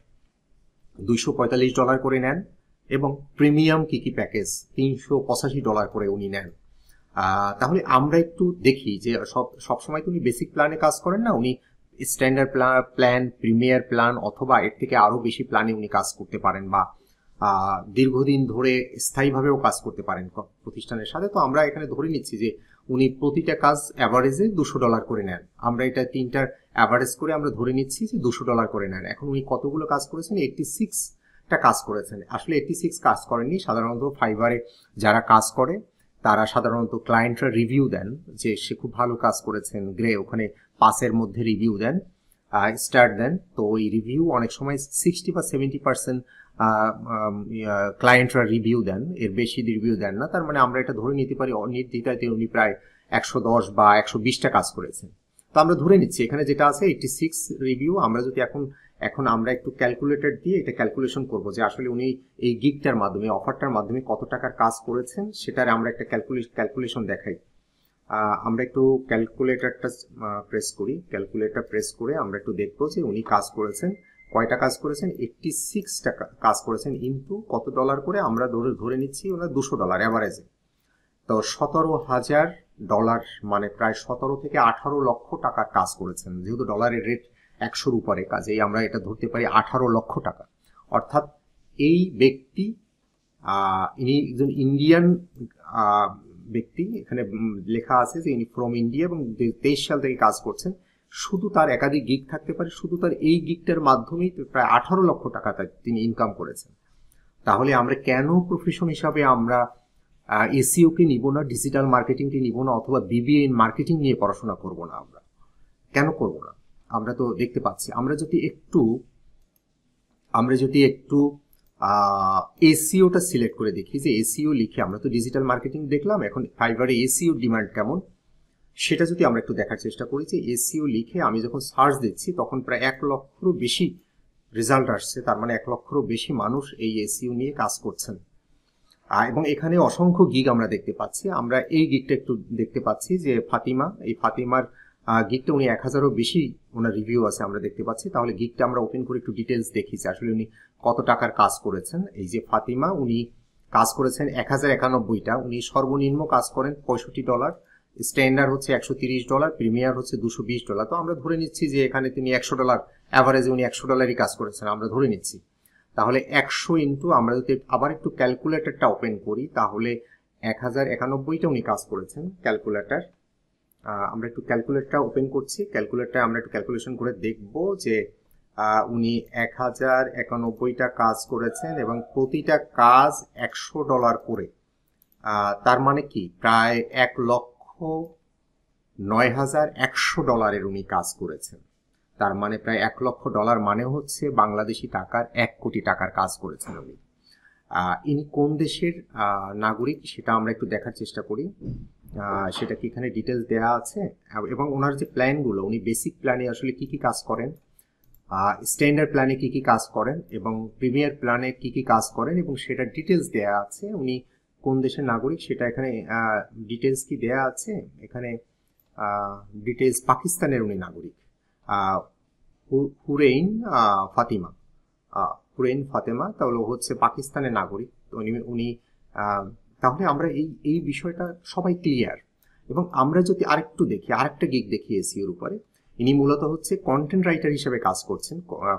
$245 করে নেন, এবং প্রিমিয়াম কি কি প্যাকেজ $385 করে উনি নেন। তাহলে আমরা একটু দেখি যে সবসময় তো উনি বেসিক প্ল্যানে কাজ করেন না, উনি স্ট্যান্ডার্ড প্ল্যান, প্রিমিয়ার প্ল্যান অথবা এর থেকে আরো বেশি প্ল্যানে উনি কাজ করতে পারেন, বা দীর্ঘদিন ধরে স্থায়ীভাবেও কাজ করতে পারেন প্রতিষ্ঠানের সাথে। তো আমরা এখানে ধরে নিচ্ছি যে উনি প্রতিটা কাজ অ্যাভারেজে $200 করে নেন। আমরা এটা 3টার অ্যাভারেজ করে আমরা ধরে নিচ্ছি যে $200 করে নেন। এখন উনি কতগুলো কাজ করেছেন? 86টা কাজ করেছেন। আসলে 86 কাজ করেননি। সাধারণত ফাইবারে যারা কাজ করে তারা সাধারণত ক্লায়েন্টরা রিভিউ দেন যে সে খুব ভালো কাজ করেছেন, গ্রে ওখানে 5-এর মধ্যে রিভিউ দেন, স্টার দেন। তো ওই রিভিউ অনেক সময় 60 বা 70% ক্লায়েন্টরা রিভিউ দেন, এর বেশি রিভিউ দেন না। তার মানে আমরা এটা ধরে নিতে পারি নির্দ্বিধায় উনি প্রায় 110 বা 120টা কাজ করেছেন। তো আমরা ধরে নিচ্ছি এখানে যেটা আছে 86 রিভিউ। আমরা যদি এখন আমরা একটু ক্যালকুলেটর দিয়ে এটা ক্যালকুলেশন করব যে আসলে উনি এই গিগটার মাধ্যমে, অফারটার মাধ্যমে কত টাকার কাজ করেছেন, সেটার আমরা একটা ক্যালকুলেশন দেখাই। আমরা একটু ক্যালকুলেটরটা প্রেস করি। ক্যালকুলেটর প্রেস করে আমরা একটু দেখবো যে উনি কাজ করেছেন, কয়টা কাজ করেছেন? 86 টাকা কাজ করেছেন, ইনটু কত ডলার করে আমরা ধরে নিচ্ছি ওনার $200 অ্যাভারেজে। তো $17,000 মানে প্রায় 17 থেকে 18 লক্ষ টাকার কাজ করেছেন। যেহেতু ডলারের রেট 100-র উপরে, কাজেই আমরা এটা ধরতে পারি 18 লক্ষ টাকা। অর্থাৎ এই ব্যক্তি ইনি একজন ইন্ডিয়ান ব্যক্তি। এখানে লেখা আছে যে ইনি ফ্রম ইন্ডিয়া এবং 23 সাল থেকে কাজ করছেন। শুধু তার একাধিক গিগ থাকতে পারে, শুধু তার এই গিগটার মাধ্যমেই প্রায় 18 লক্ষ টাকা তিনি ইনকাম করেছেন। তাহলে আমরা কেন প্রফেশন হিসাবে আমরা এসইও কে নিব না, ডিজিটাল মার্কেটিংকে নিব না, অথবা বিবিএ ইন মার্কেটিং নিয়ে পড়াশোনা করব না? আমরা কেন করব না? আমরা তো দেখতে পাচ্ছি, আমরা যদি একটু এসইওটা সিলেক্ট করে দেখি, যে এসইও লিখে আমরা তো ডিজিটাল মার্কেটিং দেখলাম, এখন ফাইবারে এসইও ডিমান্ড কেমন সেটা যদি আমরা একটু দেখার চেষ্টা করি। যে এসইও লিখে আমি যখন সার্চ দিচ্ছি তখন প্রায় 1 লক্ষেরও বেশি রেজাল্ট আসছে। তার মানে 1 লক্ষেরও বেশি মানুষ এই এসইও নিয়ে কাজ করছেন। এবং এখানে অসংখ্য গিগ আমরা দেখতে পাচ্ছি। আমরা এই গিগটা একটু দেখতে পাচ্ছি যে ফাতিমা, এই ফাতিমার গিগটা উনি 1000-এরও বেশি ওনার রিভিউ আছে আমরা দেখতে পাচ্ছি। তাহলে গিগটা আমরা ওপেন করে একটু ডিটেলস দেখি যে আসলে উনি কত টাকার কাজ করেছেন। এই যে ফাতিমা, উনি কাজ করেছেন 1091টা। উনি সর্বনিম্ন কাজ করেন $65, স্ট্যান্ডার্ড হচ্ছে $130, প্রিমিয়ার হচ্ছে $220। তো আমরা ধরে নিচ্ছি যে এখানে তিনি $100 অ্যাভারেজে উনি $100-ই কাজ করেছেন, আমরা ধরে নিচ্ছি। তাহলে 100 ইন্টু, আমরা যদি আবার একটু ক্যালকুলেটরটা ওপেন করি, তাহলে 1091টা উনি কাজ করেছেন। ক্যালকুলেটর, আমরা একটু ক্যালকুলেটরটা ওপেন করছি। ক্যালকুলেটরে আমরা একটু ক্যালকুলেশন করে দেখব যে উনি 1091টা কাজ করেছেন এবং প্রতিটা কাজ $100 করে। তার মানে কি প্রায় $1,09,100 উনি কাজ করেছেন। তার মানে প্রায় $1,00,000 মানে হচ্ছে বাংলাদেশি টাকার 1 কোটি টাকার কাজ করেছেন উনি। ইনি কোন দেশের নাগরিক সেটা আমরা একটু দেখার চেষ্টা করি। সেটা কি এখানে ডিটেলস দেওয়া আছে, এবং ওনার যে প্ল্যানগুলো, উনি বেসিক প্ল্যানে আসলে কি কি কাজ করেন, স্ট্যান্ডার্ড প্ল্যানে কি কি কাজ করেন, এবং প্রিমিয়ার প্ল্যানে কি কি কাজ করেন, এবং সেটা ডিটেলস দেওয়া আছে। উনি কোন দেশের নাগরিক সেটা এখানে ডিটেলস কি দেওয়া আছে, এখানে ডিটেলস পাকিস্তানের উনি নাগরিক। হুরেইন ফাতিমা, হুরেইন ফাতেমা, তাহলে হচ্ছে পাকিস্তানের নাগরিক। উনি তাহলে আমরা এই বিষয়টা সবাই ক্লিয়ার। এবং আমরা যদি আরেকটু দেখি, আরেকটা গিগ দেখি এসইওর উপরে। ইনি মূলত হচ্ছে কন্টেন্ট রাইটার হিসেবে কাজ করছেন।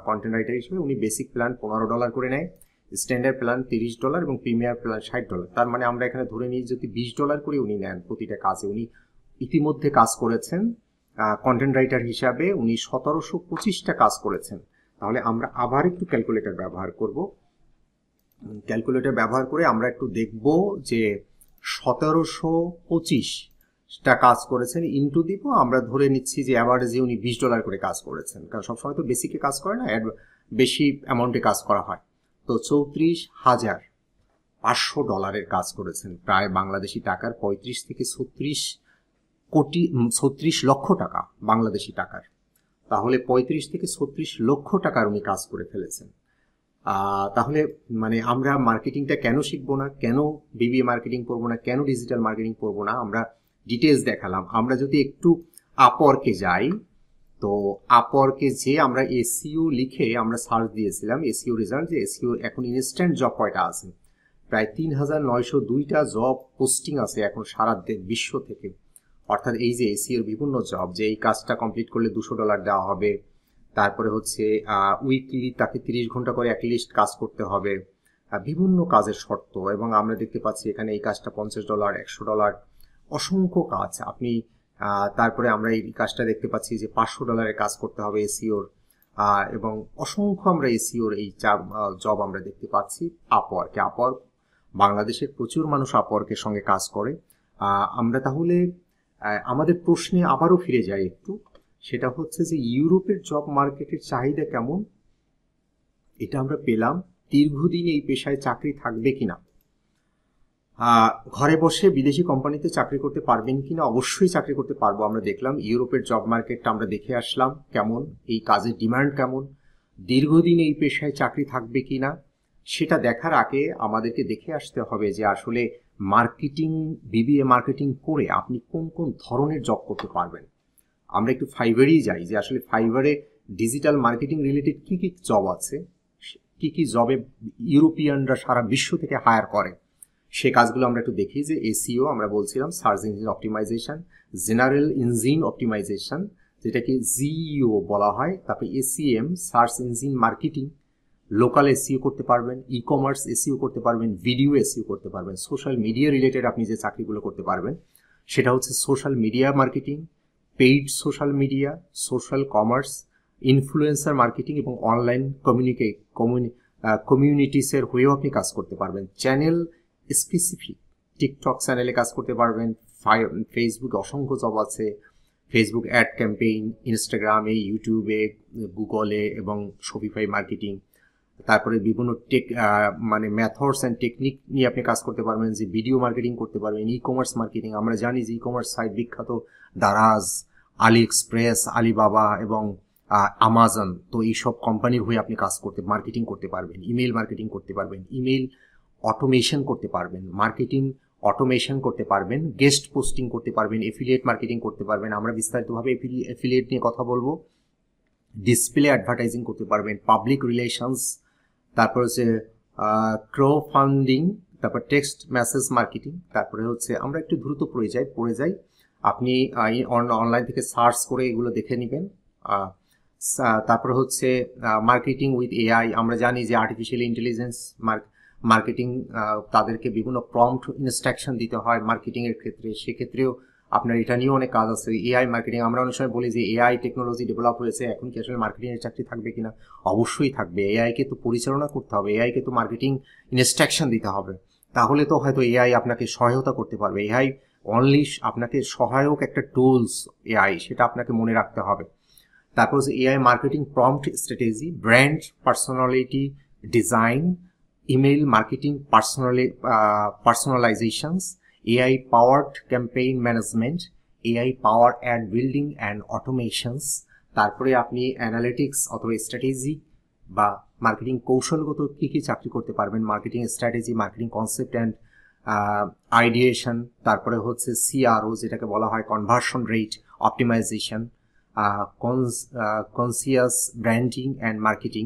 কন্টেন্ট রাইটার হিসেবে উনি বেসিক প্ল্যান $15 করে নেয়, স্ট্যান্ডার্ড প্ল্যান $30 এবং প্রিমিয়ার প্ল্যান $60। তার মানে আমরা এখানে ধরে নিই যদি $20 করে উনি নেন প্রতিটা কাজে। উনি ইতিমধ্যে কাজ করেছেন কন্টেন্ট রাইটার হিসাবে, উনি 1725টা কাজ করেছেন। তাহলে আমরা আবার একটু ক্যালকুলেটর ব্যবহার করব। ক্যালকুলেটর ব্যবহার করে আমরা একটু দেখব যে 1725টা কাজ করেছেন ইনটু দিব, আমরা ধরে নিচ্ছি যে অ্যাভারেজে উনি $20 করে কাজ করেছেন, কারণ সবসময় তো বেসিকে কাজ করে না, বেশি অ্যামাউন্টে কাজ করা হয়। তো $34,500 কাজ করেছেন, প্রায় বাংলাদেশি টাকার 35 থেকে 36 লক্ষ টাকা বাংলাদেশি টাকার। তাহলে 35 থেকে 36 লক্ষ টাকার উনি কাজ করে ফেলেছেন। তাহলে মানে আমরা মার্কেটিংটা কেন শিখবো না, কেন বিবিএ মার্কেটিং পড়বো না, কেন ডিজিটাল মার্কেটিং পড়বো না, আমরা ডিটেলস দেখালাম। আমরা যদি একটু আপওয়ার্কে যাই, তো আপওয়ার্কে যে আমরা এসইও লিখে আমরা সার্চ দিয়েছিলাম এসইও রেজাল্ট, যে এসইও এখন ইনস্ট্যান্ট জব কয়টা আছে, প্রায় 3902টা জব পোস্টিং আছে এখন সারা বিশ্ব থেকে। অর্থাৎ এই যে এসইওর বিভিন্ন জব, যে এই কাজটা কমপ্লিট করলে $200 দেওয়া হবে, তারপরে হচ্ছে উইকলি তাকে 30 ঘন্টা করে অ্যাটলিস্ট কাজ করতে হবে, বিভিন্ন কাজের শর্ত, এবং আমরা দেখতে পাচ্ছি এখানে এই কাজটা $50, $100, অসংখ্য কাজ আপনি। তারপরে আমরা এই কাজটা দেখতে পাচ্ছি যে $500 কাজ করতে হবে এসইওর, এবং অসংখ্য আমরা এসইওর এই জব আমরা দেখতে পাচ্ছি আপওয়ার্কে। আপওয়ার্ক বাংলাদেশের প্রচুর মানুষ আপওয়ার্কের সঙ্গে কাজ করে। আমরা তাহলে আমাদের প্রশ্নে আবারও ফিরে যাই একটু, সেটা হচ্ছে যে ইউরোপের জব মার্কেটের চাহিদা কেমন, এটা আমরা পেলাম। দীর্ঘদিন এই পেশায় চাকরি থাকবে কিনা, ঘরে বসে বিদেশি কোম্পানিতে চাকরি করতে পারবেন কিনা, অবশ্যই চাকরি করতে পারবো। আমরা দেখলাম ইউরোপের জব মার্কেটটা আমরা দেখে আসলাম কেমন, এই কাজের ডিমান্ড কেমন, দীর্ঘদিন এই পেশায় চাকরি থাকবে কিনা সেটা দেখার আগে আমাদেরকে দেখে আসতে হবে যে আসলে মার্কেটিং, বিবিএ মার্কেটিং করে আপনি কোন কোন ধরনের জব করতে পারবেন। আমরা একটু ফাইবারেই যাই, যে আসলে ফাইবারে ডিজিটাল মার্কেটিং রিলেটেড কি কি জব আছে, কি কি জবে ইউরোপিয়ানরা সারা বিশ্ব থেকে হায়ার করে, সে কাজগুলো আমরা একটু দেখি। যে এসইও আমরা বলছিলাম search engine optimisation, general engine optimisation যেটাকে জিইও বলা হয়, তারপরে SEM search engine marketing, local SEO করতে পারবেন, ই কমার্স এসইও করতে পারবেন, ভিডিও এসইও করতে পারবেন, সোশ্যাল মিডিয়া রিলেটেড আপনি যে চাকরিগুলো করতে পারবেন সেটা হচ্ছে social media marketing, paid social media, social commerce, influencer marketing এবং অনলাইন কমিউনিটিসের হয়েও আপনি কাজ করতে পারবেন। চ্যানেল স্পেসিফিক টিকটক চ্যানেলে কাজ করতে পারবেন, ফেসবুকে অসংখ্য জব আছে, ফেসবুক অ্যাড ক্যাম্পেইন, ইনস্টাগ্রামে, ইউটিউবে, গুগলে এবং শপিফাই মার্কেটিং। তারপরে বিভিন্ন মানে মেথডস অ্যান্ড টেকনিক নিয়ে আপনি কাজ করতে পারবেন, যে ভিডিও মার্কেটিং করতে পারবেন, ই কমার্স মার্কেটিং। আমরা জানি যে ই কমার্স সাইট বিখ্যাত দারাজ, আলি এক্সপ্রেস, আলিবাবা এবং আমাজন। তো এইসব কোম্পানির হয়ে আপনি কাজ করতে, মার্কেটিং করতে পারবেন, ইমেল মার্কেটিং করতে পারবেন, ইমেল অটোমেশন করতে পারবেন, মার্কেটিং অটোমেশন করতে পারবেন, গেস্ট পোস্টিং করতে পারবেন, এফিলিয়েট মার্কেটিং করতে পারবেন। আমরা বিস্তারিতভাবে এফিলিয়েট নিয়ে কথা বলবো। ডিসপ্লে অ্যাডভার্টাইজিং করতে পারবেন, পাবলিক রিলেশনস, তারপর হচ্ছে ক্রাউড ফান্ডিং, তারপর টেক্সট মেসেজ মার্কেটিং। তারপরে হচ্ছে আমরা একটু দ্রুত পড়ে যাই, আপনি অনলাইন থেকে সার্চ করে এগুলো দেখে নেবেন। তারপরে হচ্ছে মার্কেটিং উইথ এআই। আমরা জানি যে আর্টিফিশিয়াল ইন্টেলিজেন্স মার্কেটিং, তাদেরকে বিভিন্ন প্রম্পট ইনস্ট্রাকশন দিতে হয় মার্কেটিংয়ের ক্ষেত্রে, সেক্ষেত্রেও আপনার এটা নিয়েও অনেক কাজ আছে। এআই মার্কেটিং, আমরা অনেক সময় বলি যে এআই টেকনোলজি ডেভেলপ হয়েছে, এখন কি আসলে মার্কেটিংয়ের চাকরি থাকবে কিনা? অবশ্যই থাকবে। এআইকে তো পরিচালনা করতে হবে, এআইকে তো মার্কেটিং ইনস্ট্রাকশন দিতে হবে, তাহলে তো হয়তো এআই আপনাকে সহায়তা করতে পারবে। এআই অনলি আপনাকে সহায়ক একটা টুলস, এআই সেটা আপনাকে মনে রাখতে হবে। তারপর হচ্ছে AI marketing prompt strategy, brand personality design, email marketing personalisations, AI powered campaign management, AI power ad building and automations। তারপরে আপনি অ্যানালিটিক্স অথবা স্ট্র্যাটেজি বা মার্কেটিং কৌশলগত কি কি চাকরি করতে পারবেন, marketing strategy, marketing concept and ideation. তারপরে হচ্ছে CRO যেটাকে বলা হয় conversion rate optimisation, conscious branding and marketing.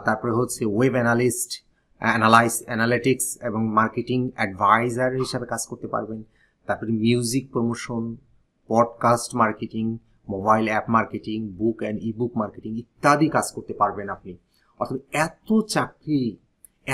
তারপরে হচ্ছে ওয়েব অ্যানালিটিক্স এবং মার্কেটিং অ্যাডভাইজার হিসাবে কাজ করতে পারবেন। তারপরে music promotion, podcast marketing, mobile app marketing, book and ebook marketing ইত্যাদি কাজ করতে পারবেন আপনি। অর্থাৎ এত চাকরি,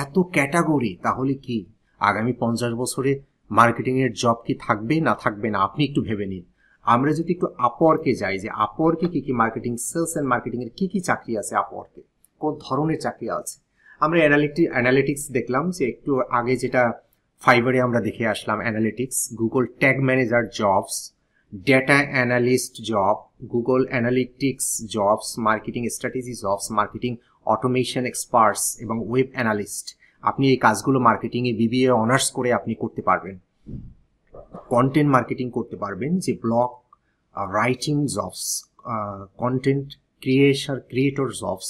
এত ক্যাটাগরি, তাহলে কি আগামী 50 বছরে মার্কেটিংয়ের জব কি থাকবে না থাকবে না, আপনি একটু ভেবে নিন। আমরা যদি একটু আপওয়ার্কে যাই, যে আপওয়ার্কে কি কি মার্কেটিং, সেলস অ্যান্ড মার্কেটিং এর কি কি চাকরি আছে, আপওয়ার্কে কোন ধরনের চাকরি আছে। আমরা অ্যানালিটিক্স দেখলাম, যে একটু আগে যেটা ফাইবারে আমরা দেখে আসলাম, analytics, Google tag manager jobs, data analyst job, Google analytics jobs, marketing strategy jobs, marketing automation experts এবং ওয়েব অ্যানালিস্ট। আপনি এই কাজগুলো মার্কেটিংয়ে বিবিএ অনার্স করে আপনি করতে পারবেন। কন্টেন্ট মার্কেটিং করতে পারবেন, যে blog writing jobs, content creator jobs,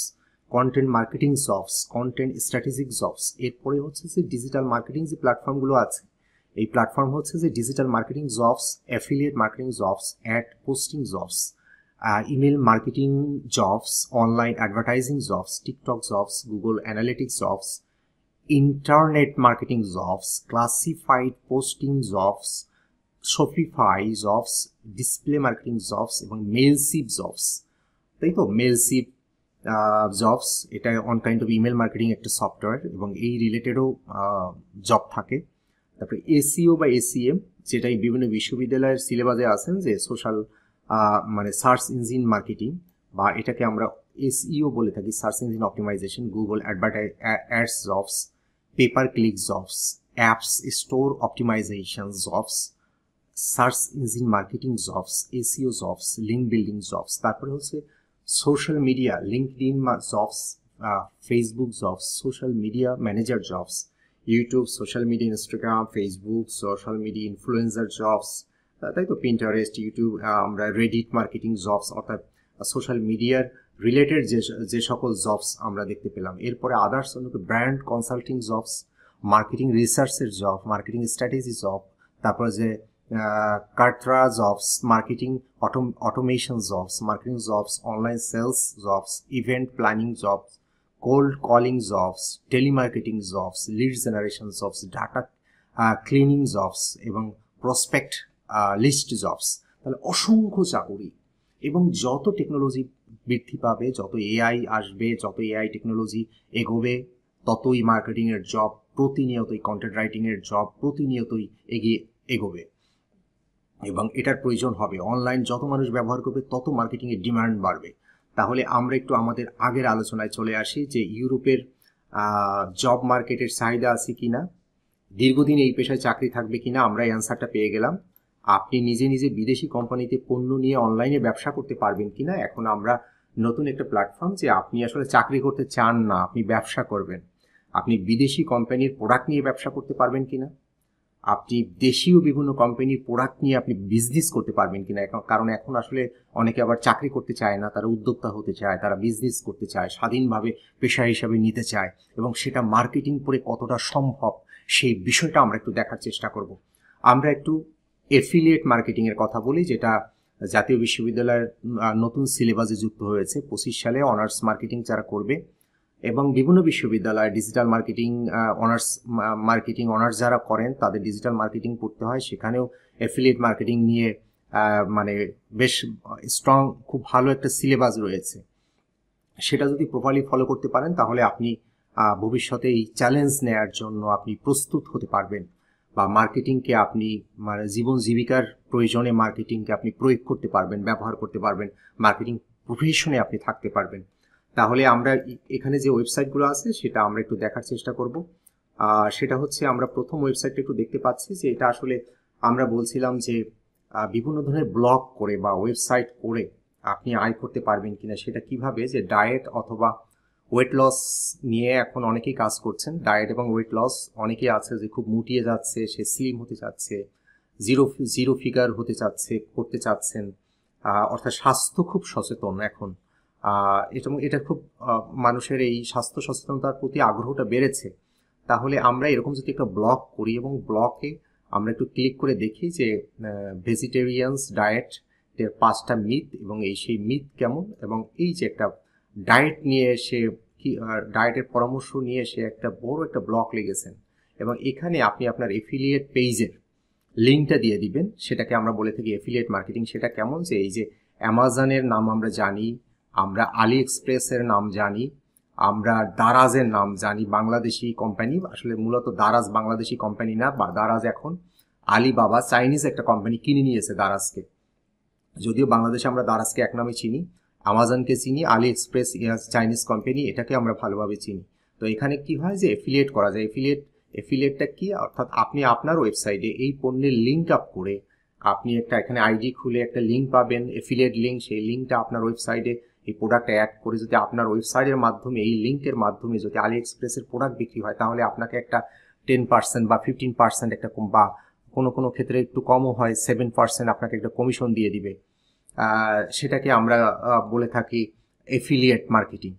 content marketing jobs, content strategic jobs. এরপরে হচ্ছে যে ডিজিটাল মার্কেটিং যে প্ল্যাটফর্মগুলো আছে, এই প্ল্যাটফর্ম হচ্ছে যে digital marketing jobs, affiliate marketing jobs, ad posting jobs, email marketing jobs, online advertising jobs, TikTok jobs, Google analytics jobs, internet marketing jobs, classified posting jobs, Shopify jobs, display marketing jobs এবং মেলশিপ jobs. তাই তো, মেলশিপ jobs, এটা on kind of email marketing একটা software, এবং এই রিলেটেডও job থাকে। তারপরে SEO বা এসিএম, যেটা বিভিন্ন বিশ্ববিদ্যালয়ের সিলেবাসে আছেন, যে সোশ্যাল মানে সার্চ ইঞ্জিন মার্কেটিং, বা এটাকে আমরা এসইও বলে থাকি, search engine optimisation, Google ads jobs, pay per click jobs, apps store optimisation jobs, search engine marketing jobs, SEO jobs, link building jobs. তারপরে হচ্ছে social media, LinkedIn jobs, Facebook jobs, social media manager jobs, YouTube, social media, Instagram, Facebook, social media influencer jobs, তাই তো, Pinterest, YouTube, আমরা Reddit marketing jobs, অর্থাৎ social মিডিয়ার related যে সকল jobs আমরা দেখতে পেলাম। এরপরে others brand consulting jobs, marketing রিসার্চের জব, মার্কেটিং স্ট্র্যাটেজি জব, তারপরে যে কার্টরা jobs, marketing automation jobs, marketing jobs, online sales jobs, event planning jobs, cold calling jobs, telemarketing jobs, lead generation jobs, data cleaning jobs এবং prospect list jobs. তাহলে অসংখ্য চাকুরি। এবং যত টেকনোলজি বৃদ্ধি পাবে, যত এআই আসবে, যত এআই টেকনোলজি এগোবে, ততই মার্কেটিংয়ের জব প্রতিনিয়তই, কন্টেন্ট রাইটিংয়ের জব প্রতিনিয়তই এগোবে, এবং এটার প্রয়োজন হবে। অনলাইন যত মানুষ ব্যবহার করবে, তত মার্কেটিংয়ের ডিমান্ড বাড়বে। তাহলে আমরা একটু আমাদের আগের আলোচনায় চলে আসি, যে ইউরোপের জব মার্কেটের চাহিদা আছে কিনা, দীর্ঘদিন এই পেশায় চাকরি থাকবে কিনা। আমরা অ্যান্সারটা পেয়ে গেলাম। আপনি নিজে নিজে বিদেশি কোম্পানিতে পণ্য নিয়ে অনলাইনে ব্যবসা করতে পারবেন কিনা। এখন আমরা নতুন একটা প্ল্যাটফর্ম, যে আপনি আসলে চাকরি করতে চান না, আপনি ব্যবসা করবেন, আপনি বিদেশি কোম্পানির প্রোডাক্ট নিয়ে ব্যবসা করতে পারবেন কিনা, আপনি দেশীয় বিভিন্ন কোম্পানির প্রোডাক্ট নিয়ে আপনি বিজনেস করতে পারবেন কিনা। কারণ এখন আসলে অনেকে আবার চাকরি করতে চায় না, তারা উদ্যোক্তা হতে চায়, তারা বিজনেস করতে চায়, স্বাধীনভাবে পেশা হিসাবে নিতে চায়, এবং সেটা মার্কেটিং করে কতটা সম্ভব, সেই বিষয়টা আমরা একটু দেখার চেষ্টা করব। আমরা একটু এফিলিয়েট মার্কেটিংয়ের কথা বলি, যেটা জাতীয় বিশ্ববিদ্যালয়ের নতুন সিলেবাসে যুক্ত হয়েছে 25 সালে। অনার্স মার্কেটিং যারা করবে, এবং বিভিন্ন বিশ্ববিদ্যালয়ে ডিজিটাল মার্কেটিং অনার্স যারা করেন, তাদের ডিজিটাল মার্কেটিং পড়তে হয়, সেখানেও অ্যাফিলিয়েট মার্কেটিং নিয়ে মানে বেশ স্ট্রং, খুব ভালো একটা সিলেবাস রয়েছে। সেটা যদি প্রপারলি ফলো করতে পারেন, তাহলে আপনি ভবিষ্যতে এই চ্যালেঞ্জ নেওয়ার জন্য আপনি প্রস্তুত হতে পারবেন, বা মার্কেটিংকে আপনি মানে জীবন জীবিকার প্রয়োজনে মার্কেটিংকে আপনি প্রয়োগ করতে পারবেন, ব্যবহার করতে পারবেন, মার্কেটিং প্রফেশনে আপনি থাকতে পারবেন। তাহলে আমরা এখানে যে ওয়েবসাইটগুলো আছে, সেটা আমরা একটু দেখার চেষ্টা করব। সেটা হচ্ছে, আমরা প্রথম ওয়েবসাইটটা একটু দেখতে পাচ্ছি, যে এটা আসলে আমরা বলছিলাম যে বিভিন্ন ধরনের ব্লগ করে বা ওয়েবসাইট করে আপনি আয় করতে পারবেন কিনা। সেটা কিভাবে, যে ডায়েট অথবা ওয়েট লস নিয়ে এখন অনেকেই কাজ করছেন। ডায়েট এবং ওয়েট লস, অনেকেই আছে যে খুব মুটিয়ে যাচ্ছে, সে স্লিম হতে চাচ্ছে, জিরো ফিগার করতে চাচ্ছেন, অর্থাৎ স্বাস্থ্য খুব সচেতন এখন। এটা খুব মানুষের এই স্বাস্থ্য সচেতনতার প্রতি আগ্রহটা বেড়েছে। তাহলে আমরা এরকম যদি একটা ব্লগ করি, এবং ব্লগে আমরা একটু ক্লিক করে দেখি যে ভেজিটেরিয়ানস ডায়েট এর 5টা মিথ, এবং সেই মিথ কেমন, এবং এই যে একটা ডায়েট নিয়ে সে কি ডায়েটের পরামর্শ নিয়ে সে একটা বড় একটা ব্লগ লিখেছেন, এবং এখানে আপনি আপনার এফিলিয়েট পেজের লিঙ্কটা দিয়ে দিবেন। সেটাকে আমরা বলে থাকি এফিলিয়েট মার্কেটিং। সেটা কেমন, যে এই যে অ্যামাজনের নাম আমরা জানি, আমরা আলি এক্সপ্রেসের নাম জানি, আমরা দারাজের নাম জানি। বাংলাদেশি কোম্পানি, আসলে মূলত দারাজ বাংলাদেশি কোম্পানি না, বা দারাজ এখন আলিবাবা চাইনিজ একটা কোম্পানি কিনে নিয়েছে দারাজকে। যদিও বাংলাদেশে আমরা দারাজকে এক নামে চিনি, অ্যামাজনকে চিনি, আলি এক্সপ্রেস চাইনিজ কোম্পানি, এটাকে আমরা ভালোভাবে চিনি। তো এখানে কি হয় যে এফিলিয়েট করা যায়। এফিলিয়েটটা কি, অর্থাৎ আপনি আপনার ওয়েবসাইটে এই পণ্যের লিঙ্ক আপ করে আপনি একটা এখানে আইডি খুলে একটা লিঙ্ক পাবেন, এফিলিয়েট লিঙ্ক। সেই লিঙ্কটা আপনার ওয়েবসাইটে এই প্রোডাক্ট অ্যাড করে যদি আপনার ওয়েবসাইটের মাধ্যমে, এই লিঙ্কের মাধ্যমে যদি আলি এক্সপ্রেসের প্রোডাক্ট বিক্রি হয়, তাহলে আপনাকে একটা 10% বা 15% একটা বা কোনো কোনো ক্ষেত্রে একটু কমও হয় 7% আপনাকে একটা কমিশন দিয়ে দিবে। সেটাকে আমরা বলে থাকি এফিলিয়েট মার্কেটিং।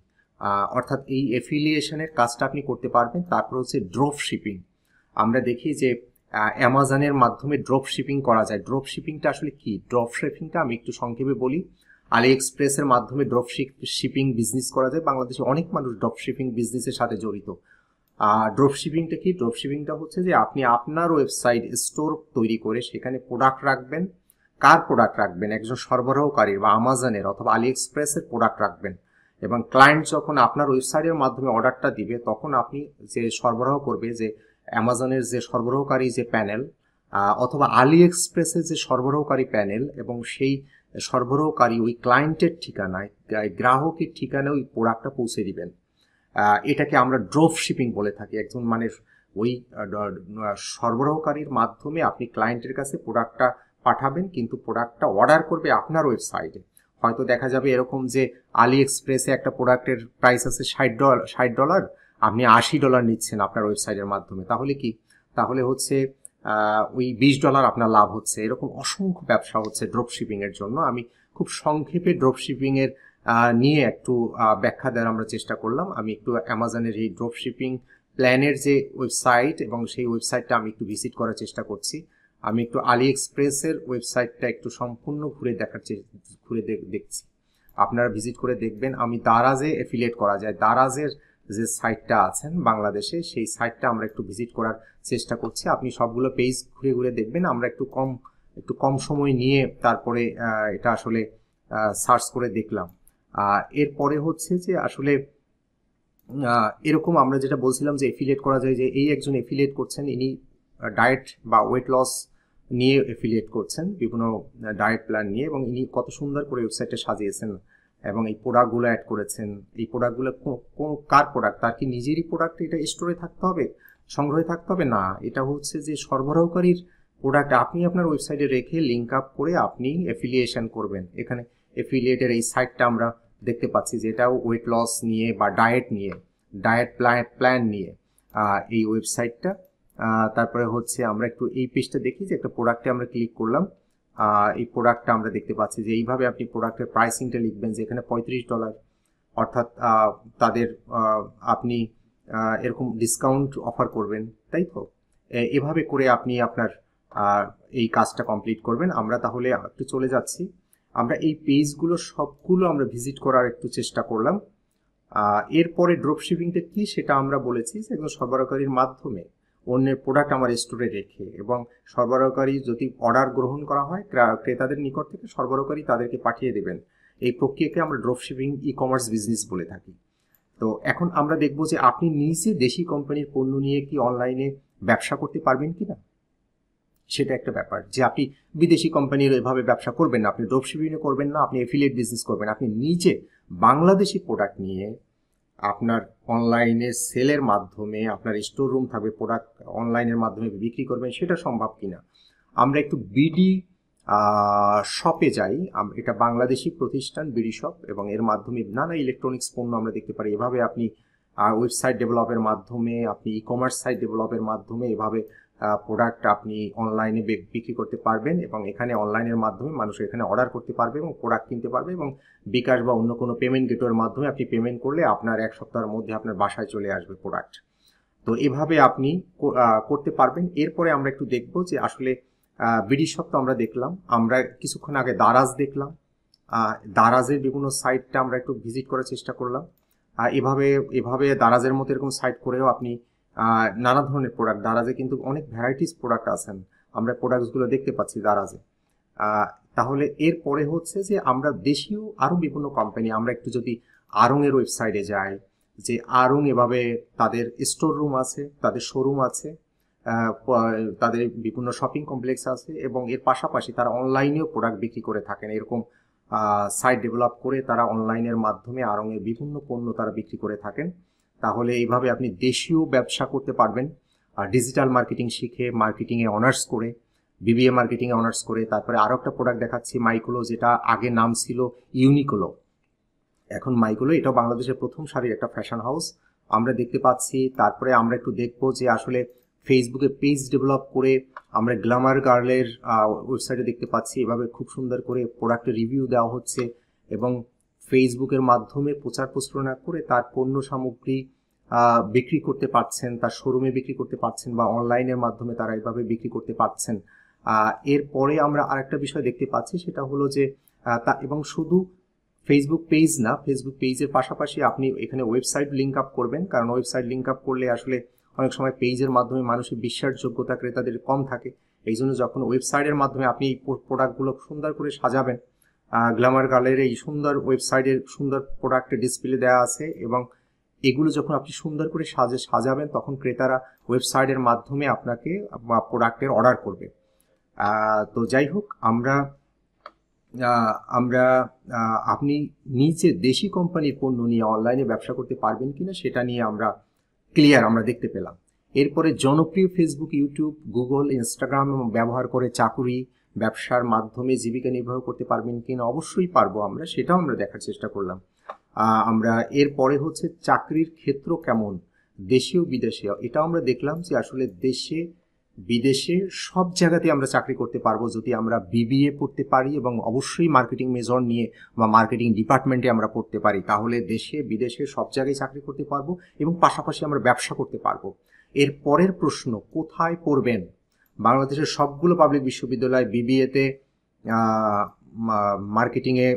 অর্থাৎ এই এফিলিয়েশনের কাজটা আপনি করতে পারবেন। তারপর হচ্ছে ড্রপ শিপিং। আমরা দেখি যে অ্যামাজনের মাধ্যমে ড্রপ শিপিং করা যায়। ড্রপ শিপিংটা আসলে কি? ড্রপ শিপিংটা আমি একটু সংক্ষেপে বলি। আলি এক্সপ্রেসের মাধ্যমে ড্রপ শিপিং বিজনেস করা যায়। বাংলাদেশে অনেক মানুষ ড্রপ শিপিং বিজনেসের সাথে জড়িত। ড্রপ শিপিংটা কি? ড্রপ শিপিংটা হচ্ছে যে আপনি আপনার ওয়েবসাইট স্টোর তৈরি করে সেখানে প্রোডাক্ট রাখবেন। কার প্রোডাক্ট রাখবেন? একজন সরবরাহকারীর বা আমাজনের অথবা আলি এক্সপ্রেসের প্রোডাক্ট রাখবেন, এবং ক্লায়েন্ট যখন আপনার ওয়েবসাইটের মাধ্যমে অর্ডারটা দিবে তখন আপনি যে সরবরাহ করবে, যে অ্যামাজনের যে সরবরাহকারী যে প্যানেল অথবা আলি এক্সপ্রেসের যে সরবরাহকারী প্যানেল, এবং সেই সরবরাহকারী ওই ক্লায়েন্টের ঠিকানায়, গ্রাহকের ঠিকানায় ওই প্রোডাক্টটা পৌঁছে দিবেন। এটাকে আমরা ড্রপ শিপিং বলে থাকি। একজন মানে ওই সরবরাহকারীর মাধ্যমে আপনি ক্লায়েন্টের কাছে প্রোডাক্টটা পাঠাবেন, কিন্তু প্রোডাক্টটা অর্ডার করবে আপনার ওয়েবসাইটে। হয়তো দেখা যাবে এরকম যে আলি এক্সপ্রেসে একটা প্রোডাক্টের প্রাইস আছে $60, আপনি $80 নিচ্ছেন আপনার ওয়েবসাইটের মাধ্যমে। তাহলে কি? তাহলে হচ্ছে ওই $20 আপনার লাভ হচ্ছে। এরকম অসংখ্য ব্যবসা হচ্ছে ড্রপ শিপিংয়ের জন্য। আমি খুব সংক্ষেপে ড্রপ শিপিংয়ের নিয়ে একটু ব্যাখ্যা দেওয়ার আমরা চেষ্টা করলাম। আমি একটু অ্যামাজনের এই ড্রপ শিপিং প্ল্যানের যে ওয়েবসাইট, এবং সেই ওয়েবসাইটটা আমি একটু ভিজিট করার চেষ্টা করছি। আমি একটু আলি এক্সপ্রেসের ওয়েবসাইটটা একটু সম্পূর্ণ ঘুরে দেখছি। আপনারা ভিজিট করে দেখবেন। আমি দারাজে এফিলিয়েট করা যায়, দারাজের যে সাইটটা আছেন বাংলাদেশে, সেই সাইটটা আমরা একটু ভিজিট করার চেষ্টা করছি। আপনি সবগুলো পেজ ঘুরে ঘুরে দেখবেন। আমরা একটু কম সময় নিয়ে তারপরে এটা আসলে সার্চ করে দেখলাম। এরপরে হচ্ছে যে আসলে এরকম আমরা যেটা বলছিলাম যে এফিলিয়েট করা যায়, যে এই একজন এফিলিয়েট করছেন, ইনি ডায়েট বা ওয়েট লস নিয়ে এফিলিয়েট করছেন, বিভিন্ন ডায়েট প্ল্যান নিয়ে, এবং ইনি কত সুন্দর করে ওয়েবসাইটে সাজিয়েছেন এবং এই প্রোডাক্টগুলো অ্যাড করেছেন। এই প্রোডাক্টগুলো কার প্রোডাক্ট? তার কি নিজেরই প্রোডাক্ট এটা স্টোরে থাকতে হবে, সংগ্রহে থাকতে হবে? না, এটা হচ্ছে যে সরবরাহকারীর প্রোডাক্ট আপনি আপনার ওয়েবসাইটে রেখে লিঙ্ক আপ করে আপনি এফিলিয়েশন করবেন। এখানে এফিলিয়েটের এই সাইটটা আমরা দেখতে পাচ্ছি, যেটাও ওয়েট লস নিয়ে বা ডায়েট প্ল্যান নিয়ে এই ওয়েবসাইটটা। তারপরে হচ্ছে আমরা একটু এই পেজটা দেখি, যে একটা প্রোডাক্টে আমরা ক্লিক করলাম। এই প্রোডাক্টটা আমরা দেখতে পাচ্ছি যে এইভাবে আপনি প্রোডাক্টের প্রাইসিংটা লিখবেন, যে এখানে $35, অর্থাৎ তাদের আপনি এরকম ডিসকাউন্ট অফার করবেন, তাই তো? এভাবে করে আপনি আপনার এই কাজটা কমপ্লিট করবেন। আমরা তাহলে একটু চলে যাচ্ছি। আমরা এই পেজগুলো সবগুলো আমরা ভিজিট করার একটু চেষ্টা করলাম। এরপরে ড্রপ শিপিংটা কি সেটা আমরা বলেছি, যে একজন সরবরাহকারীর মাধ্যমে অন্যের প্রোডাক্ট আমার স্টোরে রেখে, এবং সরবরাহকারী যদি অর্ডার গ্রহণ করা হয় ক্রেতাদের নিকট থেকে, সরবরাহকারী তাদেরকে পাঠিয়ে দেবেন। এই প্রক্রিয়াকে আমরা drop shipping e commerce business বলে থাকি। তো এখন আমরা দেখব যে আপনি নিজে দেশি কোম্পানির পণ্য নিয়ে কি অনলাইনে ব্যবসা করতে পারবেন কিনা, সেটা একটা ব্যাপার। যে আপনি বিদেশি কোম্পানির এভাবে ব্যবসা করবেন না, আপনি ড্রপ শিপিং করবেন না, আপনি এফিলিয়েট বিজনেস করবেন। আপনি নিজে বাংলাদেশি প্রোডাক্ট নিয়ে আপনার অনলাইনে সেলের মাধ্যমে আপনার স্টোর রুম থাকবে, প্রোডাক্ট অনলাইনের মাধ্যমে বিক্রি করবেন, সেটা সম্ভব কিনা। আমরা একটু বিডি শপে যাই। এটা বাংলাদেশি প্রতিষ্ঠান বিডি শপ, এবং এর মাধ্যমে নানা ইলেকট্রনিক্স পণ্য আমরা দেখতে পারি। এভাবে আপনি ওয়েবসাইট ডেভেলপের মাধ্যমে, আপনি ই কমার্স সাইট ডেভেলপের মাধ্যমে এভাবে প্রোডাক্ট আপনি অনলাইনে বিক্রি করতে পারবেন, এবং এখানে অনলাইনের মাধ্যমে মানুষ এখানে অর্ডার করতে পারবে এবং প্রোডাক্ট কিনতে পারবে, এবং বিকাশ বা অন্য কোনো পেমেন্ট গেটওয়ের মাধ্যমে আপনি পেমেন্ট করলে আপনার 1 সপ্তাহের মধ্যে আপনার বাসায় চলে আসবে প্রোডাক্ট। তো এভাবে আপনি করতে পারবেন। এরপরে আমরা একটু দেখব যে আসলে বিডি শপ তো আমরা দেখলাম, আমরা কিছুক্ষণ আগে দারাজ দেখলাম। দারাজের বিভিন্ন সাইটটা আমরা একটু ভিজিট করার চেষ্টা করলাম। এভাবে দারাজের মতো এরকম সাইট করেও আপনি নানা ধরনের প্রোডাক্ট, দারাজে কিন্তু অনেক ভ্যারাইটিস প্রোডাক্ট আছেন, আমরা প্রোডাক্টসগুলো দেখতে পাচ্ছি দারাজে। তাহলে এরপরে হচ্ছে যে আমরা দেশীয় আরও বিভিন্ন কোম্পানি, আমরা একটু যদি আড়ং-এর ওয়েবসাইটে যাই, যে আড়ং এভাবে তাদের স্টোর রুম আছে, তাদের শোরুম আছে, তাদের বিভিন্ন শপিং কমপ্লেক্স আছে, এবং এর পাশাপাশি তারা অনলাইনেও প্রোডাক্ট বিক্রি করে থাকেন। এরকম সাইট ডেভেলপ করে তারা অনলাইনের মাধ্যমে আড়ং-এর বিভিন্ন পণ্য তারা বিক্রি করে থাকেন। তাহলে এইভাবে আপনি দেশীয় ব্যবসা করতে পারবেন, ডিজিটাল মার্কেটিং শিখে, মার্কেটিংয়ে অনার্স করে, বিবিএ মার্কেটিংয়ে অনার্স করে। তারপরে আরও একটা প্রোডাক্ট দেখাচ্ছি, মাইক্রো, যেটা আগে নাম ছিল ইউনিকোলো, এখন মাইক্রো। এটাও বাংলাদেশের প্রথম সারির একটা ফ্যাশন হাউস আমরা দেখতে পাচ্ছি। তারপরে আমরা একটু দেখবো যে আসলে ফেসবুকে পেজ ডেভেলপ করে আমরা গ্ল্যামার গার্লের ওয়েবসাইটে দেখতে পাচ্ছি এভাবে খুব সুন্দর করে প্রোডাক্টের রিভিউ দেওয়া হচ্ছে, এবং ফেসবুকের মাধ্যমে প্রচার প্রচারণা করে তার পণ্য সামগ্রী বিক্রি করতে পারছেন, তার শোরুমে বিক্রি করতে পারছেন, বা অনলাইনের মাধ্যমে তারা এভাবে বিক্রি করতে পারছেন। এরপরে আমরা আরেকটা বিষয় দেখতে পাচ্ছি, সেটা হলো যে এবং শুধু ফেসবুক পেজ না, ফেসবুক পেজের পাশাপাশি আপনি এখানে ওয়েবসাইট লিঙ্ক আপ করবেন, কারণ ওয়েবসাইট লিঙ্ক আপ করলে আসলে অনেক সময় পেজের মাধ্যমে মানুষের বিশ্বাসযোগ্যতা ক্রেতাদের কম থাকে। এই জন্য যখন ওয়েবসাইটের মাধ্যমে আপনি এই প্রোডাক্টগুলো সুন্দর করে সাজাবেন, গ্ল্যামার গার্লের এই সুন্দর ওয়েবসাইটের সুন্দর প্রোডাক্টের ডিসপ্লে দেওয়া আছে, এবং এগুলো যখন আপনি সুন্দর করে সাজাবেন তখন ক্রেতারা ওয়েবসাইটের মাধ্যমে আপনাকে প্রোডাক্টের অর্ডার করবে। তো যাই হোক, আমরা আপনি নিজে দেশি কোম্পানির পণ্য নিয়ে অনলাইনে ব্যবসা করতে পারবেন কিনা সেটা নিয়ে আমরা দেখতে পেলাম। এরপরে জনপ্রিয় ফেসবুক, ইউটিউব, গুগল, ইনস্টাগ্রাম ব্যবহার করে চাকুরি ব্যবসার মাধ্যমে জীবিকা নির্বাহ করতে পারবেন কিনা, অবশ্যই পারবো আমরা, সেটাও আমরা দেখার চেষ্টা করলাম। আমরা এরপরে হচ্ছে চাকরির ক্ষেত্র কেমন, দেশীয় বিদেশীয়, এটাও আমরা দেখলাম যে আসলে দেশে বিদেশে সব জায়গাতে আমরা চাকরি করতে পারবো যদি আমরা বিবিএ পড়তে পারি, এবং অবশ্যই মার্কেটিং মেজর নিয়ে বা মার্কেটিং ডিপার্টমেন্টে আমরা পড়তে পারি। তাহলে দেশে বিদেশে সব জায়গায় চাকরি করতে পারবো এবং পাশাপাশি আমরা ব্যবসা করতে পারবো। এর পরের প্রশ্ন, কোথায় পড়বেন? বাংলাদেশের সবগুলো পাবলিক বিশ্ববিদ্যালয় বিবিএতে মার্কেটিংয়ে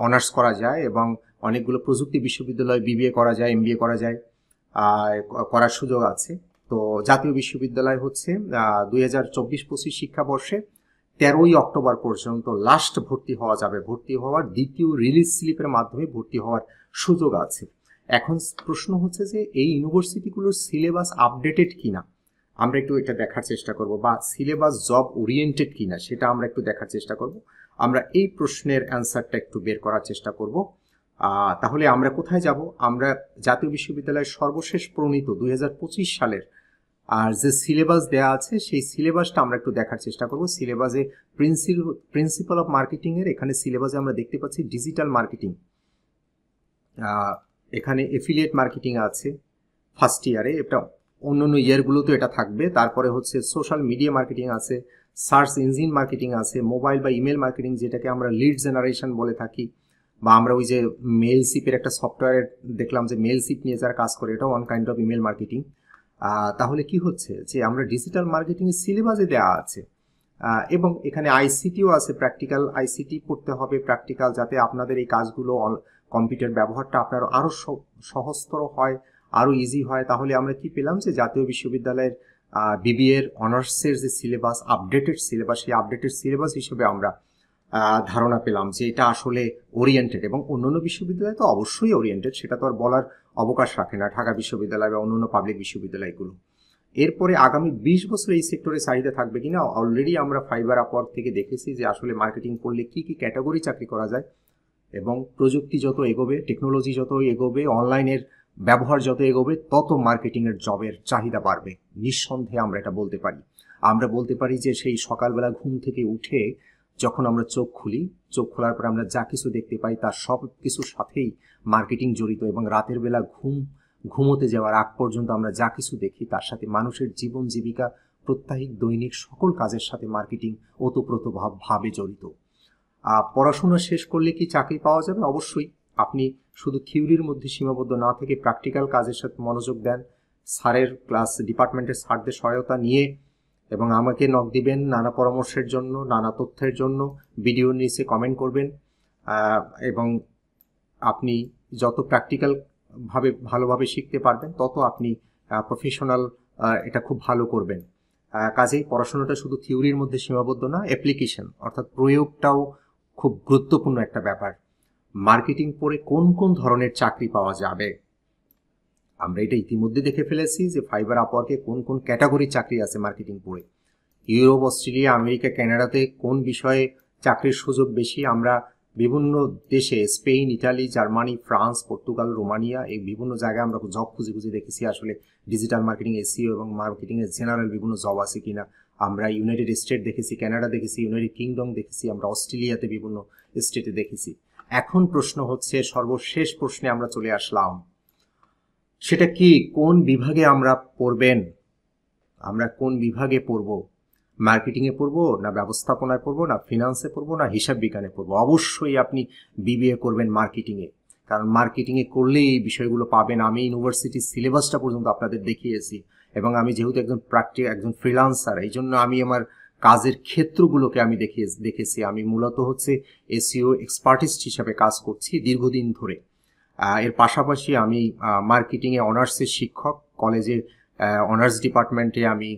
অনার্স করা যায়, এবং অনেকগুলো প্রযুক্তি বিশ্ববিদ্যালয় বিবিএ করা যায়, এমবিএ করা যায়, করার সুযোগ আছে। তো জাতীয় বিশ্ববিদ্যালয় হচ্ছে 2024-25 শিক্ষাবর্ষে 13ই অক্টোবর পর্যন্ত লাস্ট ভর্তি হওয়া যাবে। ভর্তি হওয়ার দ্বিতীয় রিলিজ স্লিপের মাধ্যমে ভর্তি হওয়ার সুযোগ আছে। এখন প্রশ্ন হচ্ছে যে এই ইউনিভার্সিটিগুলোর সিলেবাস আপডেটেড কিনা আমরা একটু এটা দেখার চেষ্টা করব, বা সিলেবাস জব ওরিয়েন্টেড কিনা সেটা আমরা একটু দেখার চেষ্টা করব। আমরা এই প্রশ্নের অ্যান্সারটা একটু বের করার চেষ্টা করব। তাহলে আমরা কোথায় যাব? আমরা জাতীয় বিশ্ববিদ্যালয়ের সর্বশেষ প্রণীত 2025 সালের আর যে সিলেবাস দেয়া আছে সেই সিলেবাসটা আমরা একটু দেখার চেষ্টা করব। সিলেবাসে প্রিন্সিপাল অফ মার্কেটিং এর এখানে সিলেবাসে আমরা দেখতে পাচ্ছি ডিজিটাল মার্কেটিং, এখানে এফিলিয়েট মার্কেটিং আছে ফার্স্ট ইয়ারে, এটা অন্যান্য ইয়ারগুলোতে এটা থাকবে। তারপরে হচ্ছে সোশ্যাল মিডিয়া মার্কেটিং আছে, সার্চ ইঞ্জিন মার্কেটিং আছে, মোবাইল বা ইমেল মার্কেটিং যেটাকে আমরা লিড জেনারেশন বলে থাকি, বা আমরা ওই যে মেলশিপের একটা সফটওয়্যার দেখলাম যে মেলশিপ নিয়ে যারা কাজ করে, এটাও one kind of email marketing. তাহলে কি হচ্ছে যে আমরা ডিজিটাল মার্কেটিংয়ের সিলেবাসে দেওয়া আছে, এবং এখানে আইসিটিও আছে, প্র্যাকটিক্যাল আইসিটি পড়তে হবে, প্র্যাকটিক্যাল, যাতে আপনাদের এই কাজগুলো কম্পিউটার ব্যবহারটা আপনার আরও সহজতর হয়, আরও ইজি হয়। তাহলে আমরা কি পেলাম যে জাতীয় বিশ্ববিদ্যালয়ের বিবিএর অনার্সের যে সিলেবাস, আপডেটেড সিলেবাস, সেই আপডেটেড সিলেবাস হিসেবে আমরা ধারণা পেলাম যে এটা আসলে ওরিয়েন্টেড, এবং অন্যান্য বিশ্ববিদ্যালয় তো অবশ্যই ওরিয়েন্টেড, সেটা তো আর বলার অবকাশ রাখে না, ঢাকা বিশ্ববিদ্যালয় বা অন্যান্য পাবলিক বিশ্ববিদ্যালয়গুলো। এরপরে আগামী 20 বছর এই সেক্টরে চাহিদা থাকবে কিনা, অলরেডি আমরা ফাইবার আপওয়ার্ক থেকে দেখেছি যে আসলে মার্কেটিং করলে কি কি ক্যাটাগরি চাকরি করা যায়, এবং প্রযুক্তি যত এগোবে, টেকনোলজি যত এগোবে, অনলাইনের ব্যবহার যত এগোবে, তত মার্কেটিংয়ের জবের চাহিদা বাড়বে। নিঃসন্দেহে আমরা এটা বলতে পারি। আমরা বলতে পারি যে সেই সকালবেলা ঘুম থেকে উঠে যখন আমরা চোখ খুলি, চোখ খোলার পর আমরা যা কিছু দেখতে পাই তার সব কিছুর সাথেই মার্কেটিং জড়িত, এবং রাতের বেলা ঘুমোতে যাওয়ার আগ পর্যন্ত আমরা যা কিছু দেখি তার সাথে মানুষের জীবন জীবিকা, প্রত্যাহিক দৈনিক সকল কাজের সাথে মার্কেটিং ওতপ্রোতভাবে জড়িত। পড়াশোনা শেষ করলে কি চাকরি পাওয়া যাবে? অবশ্যই। আপনি শুধু থিওরির মধ্যে সীমাবদ্ধ না থেকে প্র্যাকটিক্যাল কাজের সাথে মনোযোগ দেন, স্যারের ক্লাস, ডিপার্টমেন্টের স্যারদের সহায়তা নিয়ে, এবং আমাকে নক দিবেন নানা পরামর্শের জন্য, নানা তথ্যের জন্য, ভিডিওর নিচে কমেন্ট করবেন, এবং আপনি যত প্র্যাকটিক্যালভাবে ভালোভাবে শিখতে পারবেন তত আপনি প্রফেশনাল এটা খুব ভালো করবেন। কাজেই পড়াশোনাটা শুধু থিওরির মধ্যে সীমাবদ্ধ না, অ্যাপ্লিকেশন অর্থাৎ প্রয়োগটাও খুব গুরুত্বপূর্ণ একটা ব্যাপার। মার্কেটিং পড়ে কোন কোন ধরনের চাকরি পাওয়া যাবে, আমরা এটা ইতিমধ্যে দেখে ফেলেছি যে ফাইবার আপওয়ার্কে কোন কোন ক্যাটাগরির চাকরি আছে মার্কেটিং পড়ে। ইউরোপ, অস্ট্রেলিয়া, আমেরিকা, কানাডাতে কোন বিষয়ে চাকরির সুযোগ বেশি, আমরা বিভিন্ন দেশে Spain, Italy, Germany, France, Portugal, Romania এই বিভিন্ন জায়গায় আমরা জব খুঁজে খুঁজে দেখেছি আসলে ডিজিটাল মার্কেটিং, এসইও এবং মার্কেটিং এর জেনারেল বিভিন্ন জব আছে কিনা। আমরা ইউনাইটেড স্টেট দেখেছি, কানাডা দেখেছি, ইউনাইটেড কিংডম দেখেছি, আমরা অস্ট্রেলিয়াতে বিভিন্ন স্টেটে দেখেছি। এখন প্রশ্ন হচ্ছে, সর্বশেষ প্রশ্নে আমরা চলে আসলাম, সেটা কি কোন বিভাগে আমরা পড়বেন, আমরা কোন বিভাগে পড়ব, মার্কেটিংয়ে পড়বো না ব্যবস্থাপনায় পড়বো না ফিনান্সে পড়বো না হিসাব বিজ্ঞানে পড়বো। অবশ্যই আপনি বিবিএ করবেন মার্কেটিংয়ে, কারণ মার্কেটিংয়ে করলেই এই বিষয়গুলো পাবেন। আমি ইউনিভার্সিটির সিলেবাসটা পর্যন্ত আপনাদের দেখিয়েছি, এবং আমি যেহেতু একজন ফ্রিল্যান্সার, এই জন্য আমি আমার কাজের ক্ষেত্রগুলোকে আমি দেখেছি। আমি মূলত হচ্ছে এসইও এক্সপার্টিস্ট হিসাবে কাজ করছি দীর্ঘদিন ধরে। এর পাশাপাশি আমি মার্কেটিংয়ে অনার্সের শিক্ষক, কলেজে অনার্স ডিপার্টমেন্টে আমি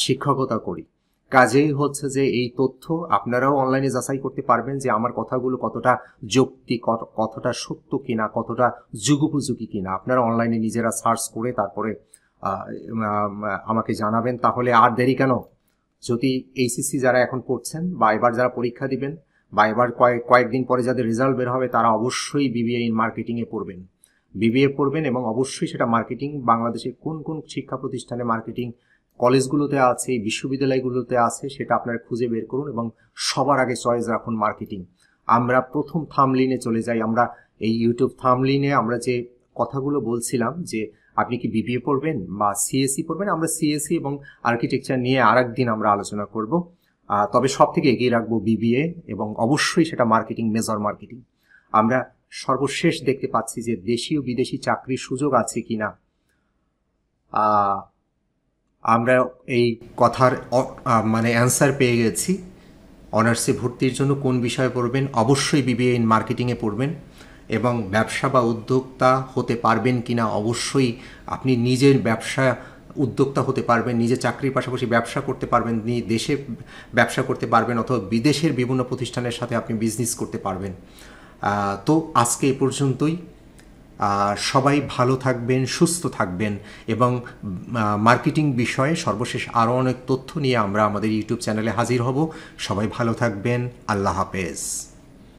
শিক্ষকতা করি। কাজেই হচ্ছে যে এই তথ্য আপনারাও অনলাইনে যাচাই করতে পারবেন যে আমার কথাগুলো কতটা যৌক্তিক, কতটা সত্য কিনা, কতটা যুগোপযোগী কিনা। আপনারা অনলাইনে নিজেরা সার্চ করে তারপরে আমাকে জানাবেন। তাহলে আর দেরি কেন, যদি এইচএসসি যারা এখন পড়ছেন বা এবার যারা পরীক্ষা দিবেন বা এবার কয়েকদিন পরে যাদের রেজাল্ট বের হবে, তারা অবশ্যই বিবিএ ইন মার্কেটিংয়ে পড়বেন, বিবিএ পড়বেন। এবং অবশ্যই সেটা মার্কেটিং, বাংলাদেশের কোন কোন শিক্ষা প্রতিষ্ঠানে মার্কেটিং কলেজগুলোতে আছে, বিশ্ববিদ্যালয়গুলোতে আছে, সেটা আপনারা খুঁজে বের করুন এবং সবার আগে চয়েস রাখুন মার্কেটিং। আমরা প্রথম থাম্বনেইলে চলে যাই। আমরা এই ইউটিউব থাম্বনেইলে আমরা যে কথাগুলো বলছিলাম যে আপনি কি বিবিএ পড়বেন বা সিএসসি পড়বেন, আমরা সিএসসি এবং আর্কিটেকচার নিয়ে আরেকদিন আমরা আলোচনা করব। তবে সব থেকে এগিয়ে রাখবো বিবিএ, এবং অবশ্যই সেটা মার্কেটিং, মেজর মার্কেটিং। আমরা সর্বশেষ দেখতে পাচ্ছি যে দেশি ও বিদেশি চাকরির সুযোগ আছে কিনা। আমরা এই কথার মানে অ্যান্সার পেয়ে গেছি। অনার্সে ভর্তির জন্য কোন বিষয়ে পড়বেন, অবশ্যই বিবিএ ইন মার্কেটিংয়ে পড়বেন। এবং ব্যবসা বা উদ্যোক্তা হতে পারবেন কিনা, অবশ্যই আপনি নিজের ব্যবসা উদ্যোক্তা হতে পারবেন, নিজে চাকরির পাশাপাশি ব্যবসা করতে পারবেন, দেশে ব্যবসা করতে পারবেন, অথবা বিদেশের বিভিন্ন প্রতিষ্ঠানের সাথে আপনি বিজনেস করতে পারবেন। তো আজকে এ পর্যন্তই। সবাই ভালো থাকবেন, সুস্থ থাকবেন, এবং মার্কেটিং বিষয়ে সর্বশেষ আরও অনেক তথ্য নিয়ে আমরা আমাদের ইউটিউব চ্যানেলে হাজির হব। সবাই ভালো থাকবেন। আল্লাহ হাফেজ।